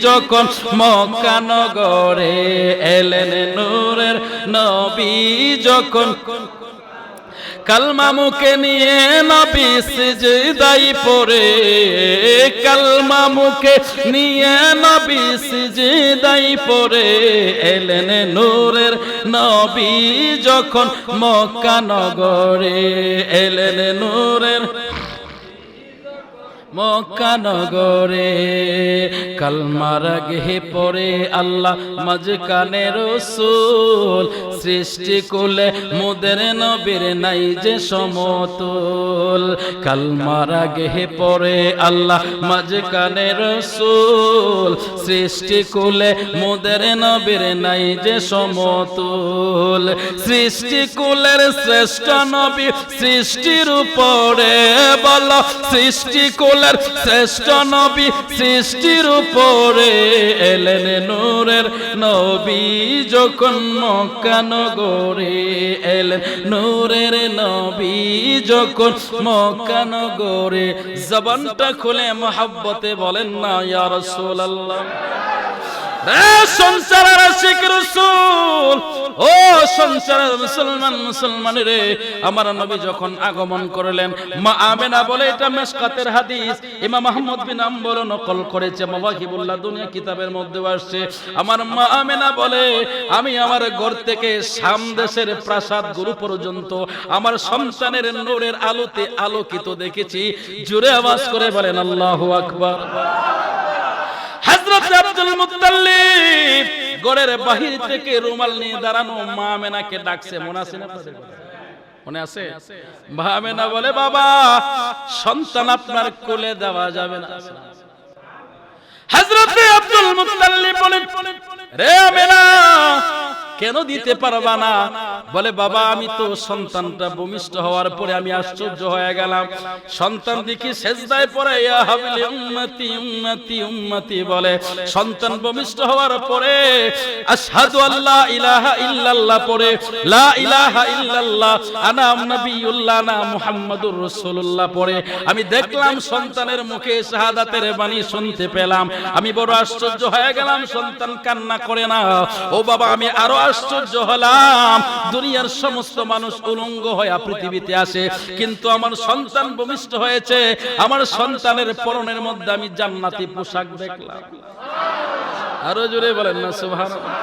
যখন মক্কা নগরে, এলেন নূরের নবী যখন, কালমা মুখে নিয়ে নবী সিজদায় পড়ে, কালমা মুখে নিয়ে নবী সিজদায় পড়ে, এলেন নূরের নবী যখন মক্কা নগরে, এলেন নূরের মক্কা নগরে। কালমার আগে পড়ে আল্লাহ মাঝখানে রাসূল, সৃষ্টি কুলে মোদের নবীর নাই যে সমতুল। কালমার আগে পড়ে আল্লাহ মাঝখানে রাসূল, সৃষ্টি কুলে মোদের নবীর নাই যে সমতুল। সৃষ্টি কুলের শ্রেষ্ঠ নবী সৃষ্টির উপরে, বল সৃষ্টি কুল শ্রেষ্ঠ নবী সৃষ্টির উপরে, এলেন নূরের নবী যখন মক্কা নগরে, এলেন নূরের নবী যখন মক্কা নগরে। জবানটা খুলে মহব্বতে বলেন না ইয়া রাসূলুল্লাহ। সংসারের আশিক রাসূল, ও সংসারের মুসলমান রে, আমার নবী যখন আগমন করলেন, মা আমেনা বলে, এটা মিশকাতের হাদিস, ইমাম আহমদ বিন হাম্বল নকল করেছে, মাওয়াহিবুল্লাহ দুনিয়া কিতাবের মধ্যে আসছে। আমার মা আমেনা বলে, আমি আমার ঘর থেকে শাম দেশের প্রাসাদগুলো পর্যন্ত আমার সন্তানের নূরের আলোতে আলোকিত দেখেছি। জোরে আওয়াজ করে বলেন আল্লাহু আকবার। হযরত আব্দুল মুত্তালিব ঘরের বাহির থেকে রুমাল নিয়ে দাঁড়ানো মা আমেনাকে ডাকছে। মনে আছে না আপনাদের? মনে আছে? মা আমেনা বলে, বাবা সন্তান আপনার কোলে দেওয়া যাবে না। হযরত আব্দুল মুত্তালিব বলেন, রে আমেনা কেন দিতে পারবা না? বলে, বাবা আমি তো সন্তানটা ভূমিষ্ঠ হওয়ার পরে আমি আশ্চর্য হয়ে গেলাম। সন্তান দেখি সেজদায় পড়ে ইয়া হাবিলি উম্মতি উম্মতি উম্মতি বলে। সন্তান ভূমিষ্ঠ হওয়ার পরে আশহাদু আল্লা ইলাহা ইল্লাল্লাহ পড়ে, লা ইলাহা ইল্লাল্লাহ আনা নবিয়ুল্লাহ না মুহাম্মাদুর রাসূলুল্লাহ পড়ে। আমি দেখলাম সন্তানের মুখে শাহাদাতের বাণী শুনতে পেলাম। আমি বড় আশ্চর্য হয়ে গেলাম, সন্তান কান্না করে না। ও বাবা আমি আরো আশ্চর্য হলাম, দুনিয়ার সমস্ত মানুষ উলঙ্গ হয়ে পৃথিবীতে আসে, কিন্তু আমার সন্তান ভূমিষ্ঠ হয়েছে। আমার সন্তানের পরনের মধ্যে আমি জান্নাতি পোশাক দেখলাম। আরো জোরে বলেন না সুবহানাল্লাহ।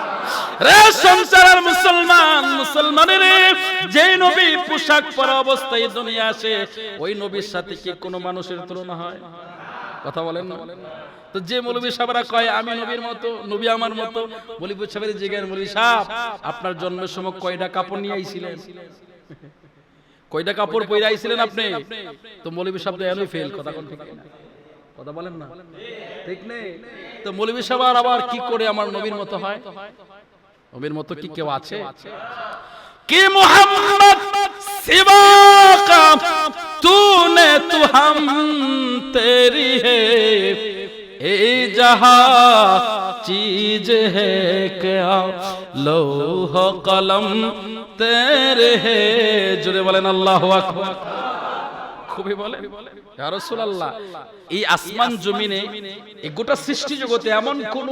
রে সংসারের মুসলমান, মুসলমানের যে নবী পোশাক পরা অবস্থায় দুনিয়া আসে, ওই নবীর সাথে কি কোনো মানুষের তুলনা হয়? কথা বলেন না। তো যে মৌলভী সাহেবরা কয় আমি নবীর মতো, নবী আমার মতো, মৌলভী সাহেবের জিজ্ঞাসা, মৌলভী সাহেব আপনার জন্মের সময় কয়টা কাপড় নিয়ে আইছিলেন? কয়টা কাপড় পরে আইছিলেন আপনি? তো মৌলভী সাহেব এমনই ফেল। কথা কোন ঠিক না? কথা বলেন না, ঠিক নেই? তো মৌলভী সাহেব আবার কি করে আমার নবীর মতো হয়? নবীর মতো কি কেউ আছে? কি মুহাম্মদ সিবাকা तूने तू हम तेरी है ए जहां चीज है क्या लौह कलम तेरे है। জোরে বলেন আল্লাহু আকবার। খুবই বলে ইয়া রাসূলুল্লাহ, এই আসমান জমিনে এই গোটা সৃষ্টি জগতে এমন কোন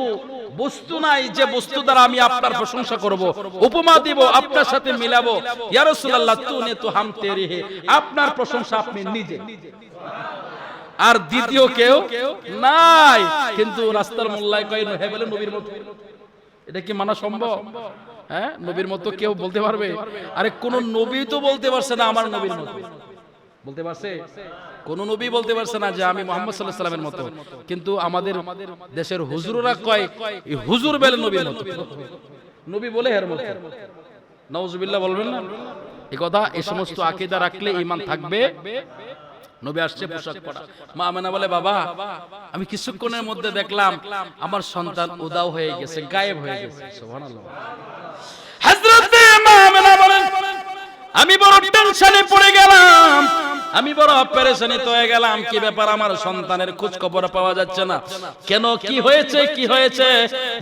বস্তু নাই যে বস্তু দ্বারা আমি আপনার প্রশংসা করব, উপমা দিব, আপনার সাথে মিলাবো। ইয়া রাসূলুল্লাহ তুনে তো হাম তেরি হে, আপনার প্রশংসা আপনি নিজে, আর দ্বিতীয় কেউ নাই। কিন্তু রাস্তার মোল্লায় কয় হে বলে নবীর মতো। এটা কি মানা সম্ভব? হ্যাঁ, নবীর মতো কেউ বলতে পারবে? আরে কোন নবী তো বলতে পারছে না আমার নবীর মতো। বলতে পারছে? কোন নবী বলতে পারছে না যে আমি মুহাম্মদ সাল্লাল্লাহু আলাইহি ওয়াসাল্লামের মতো। কিন্তু আমাদের দেশের হুজুররা কয় এই হুজুর বলে নবীর মতো, নবী বলে এর মতো। নাউজুবিল্লাহ বলবেন না এই কথা? এই সমস্ত আকীদা রাখলে ঈমান থাকবে। নবী আসছে পোশাক পরা। মা আমেনা বলে, বাবা আমি কিছুক্ষণের মধ্যে দেখলাম আমার সন্তান উধাও হয়ে গেছে, গায়েব হয়ে গেছে। সুবহানাল্লাহ। হযরত মা আমেনা বলেন, আমি বড় টেনশনে পড়ে গেলাম, আমি বড় পেরেশানিতে হয়ে গেলাম। কি ব্যাপার, আমার সন্তানের খোঁজ খবর পাওয়া যাচ্ছে না কেন? কি হয়েছে, কি হয়েছে?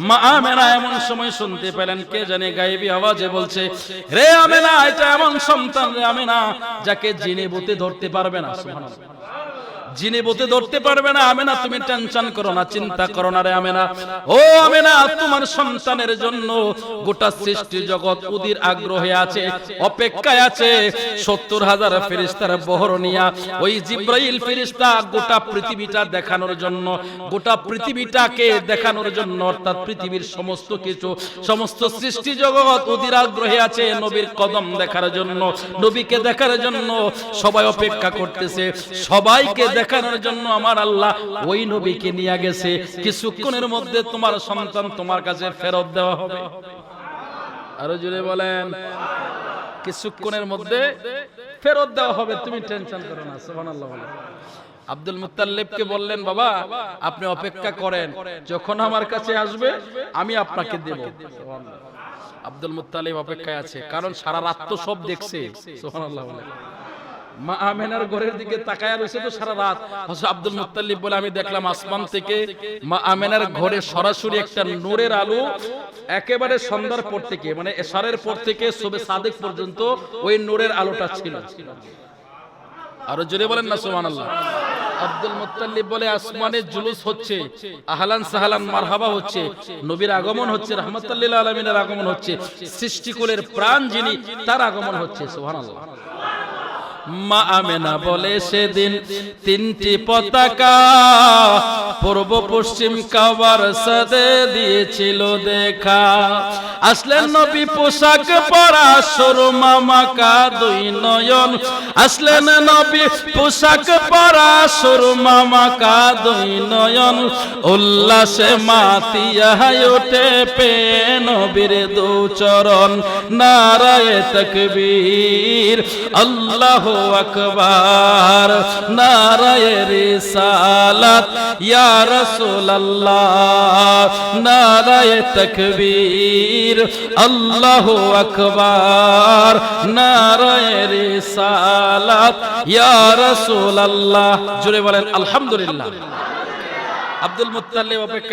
মা আমেনা এমন সময় শুনতে পেলেন কে জানে গায়েবী আওয়াজে বলছে, রে আমেনা এটা এমন সন্তান রে আমেনা যাকে জিনে ভূতে ধরতে পারবে না। সুবহানাল্লাহ। জিনে ভূতে ধরতে পারবে না। আমেনা তুমি টেনশন করো না, চিন্তা করো না রে আমেনা। ও আমেনা তোমার সন্তানের জন্য গোটা সৃষ্টি জগৎ উদির আগ্রহে আছে, অপেক্ষায় আছে। ৭০,০০০ ফেরেশতার বহর নিয়া ওই জিবরাইল ফেরেশতা গোটা পৃথিবীটা দেখানোর জন্য, গোটা পৃথিবীটাকে দেখানোর জন্য, অর্থাৎ পৃথিবীর সমস্ত কিছু, সমস্ত সৃষ্টি জগৎ উদির আগ্রহে আছে নবীর কদম দেখার জন্য, নবীকে দেখার জন্য সবাই অপেক্ষা করতেছে। সবাইকে দেখানোর জন্য আমার আল্লাহ ওই নবীকে নিয়ে গেছে। কিছুক্ষণের মধ্যে তোমার সন্তান তোমার কাছে ফেরত দেওয়া হবে। আরো জোরে বলেন, কিছুক্ষণের মধ্যে ফেরত দেওয়া হবে, তুমি টেনশন করো না। সুবহানাল্লাহ। আব্দুল মুত্তালিবকে বললেন, বাবা আপনি অপেক্ষা করেন, যখন আমার কাছে আসবে আমি আপনাকে দেব। সুবহানাল্লাহ। আব্দুল মুত্তালিব অপেক্ষায় আছে, কারণ সারা রাত তো সব দেখছে। সুবহানাল্লাহ। মা আমেনার ঘরের দিকে তাকায়া রয়েছে তো সারা রাত। হযরত আব্দুল মুত্তালিব বলে, আমি দেখলাম আসমান থেকে মা আমেনার ঘরে সরাসরি একটা নূরের আলো একেবারে সন্ধ্যার পর থেকে, মানে এশারের পর থেকে সুবে সাদিক পর্যন্ত ওই নূরের আলোটা ছিল। আরো জোরে বলেন না সুবহানাল্লাহ। আব্দুল মুত্তালিব বলে, আসমানে জুলুস হচ্ছে, আহলান সাহলান মারহাবা হচ্ছে, নবীর আগমন হচ্ছে, রাহমাতুল লিল আলামিনের আগমন হচ্ছে, সৃষ্টিকুলের প্রাণ যিনি তার আগমন হচ্ছে। সুবহানাল্লাহ। মা আমেনা বলে সেদিন তিনটি পতাকা পূর্ব পশ্চিম কাবার সাদে দিয়েছিল দেখা। আসলেন নবী পোশাক পরা সুরমা মাখা দুই নয়ন, আসলেন নবী পোশাক পরা সুরমা মাখা দুই নয়ন, উল্লাসে মাতিয়া ওঠে পে নবীর দু চরণ। নারায়ে তাকবীর আল্লাহু আকবার, নারায়ে রিসালাত ইয়া রাসূলুল্লাহ, নারায়ে তাকবীর আল্লাহু আকবার, নারায়ে রিসালাত ইয়া রাসূলুল্লাহ। জোরে বলেন আলহামদুলিল্লাহ। Abdul Muttalib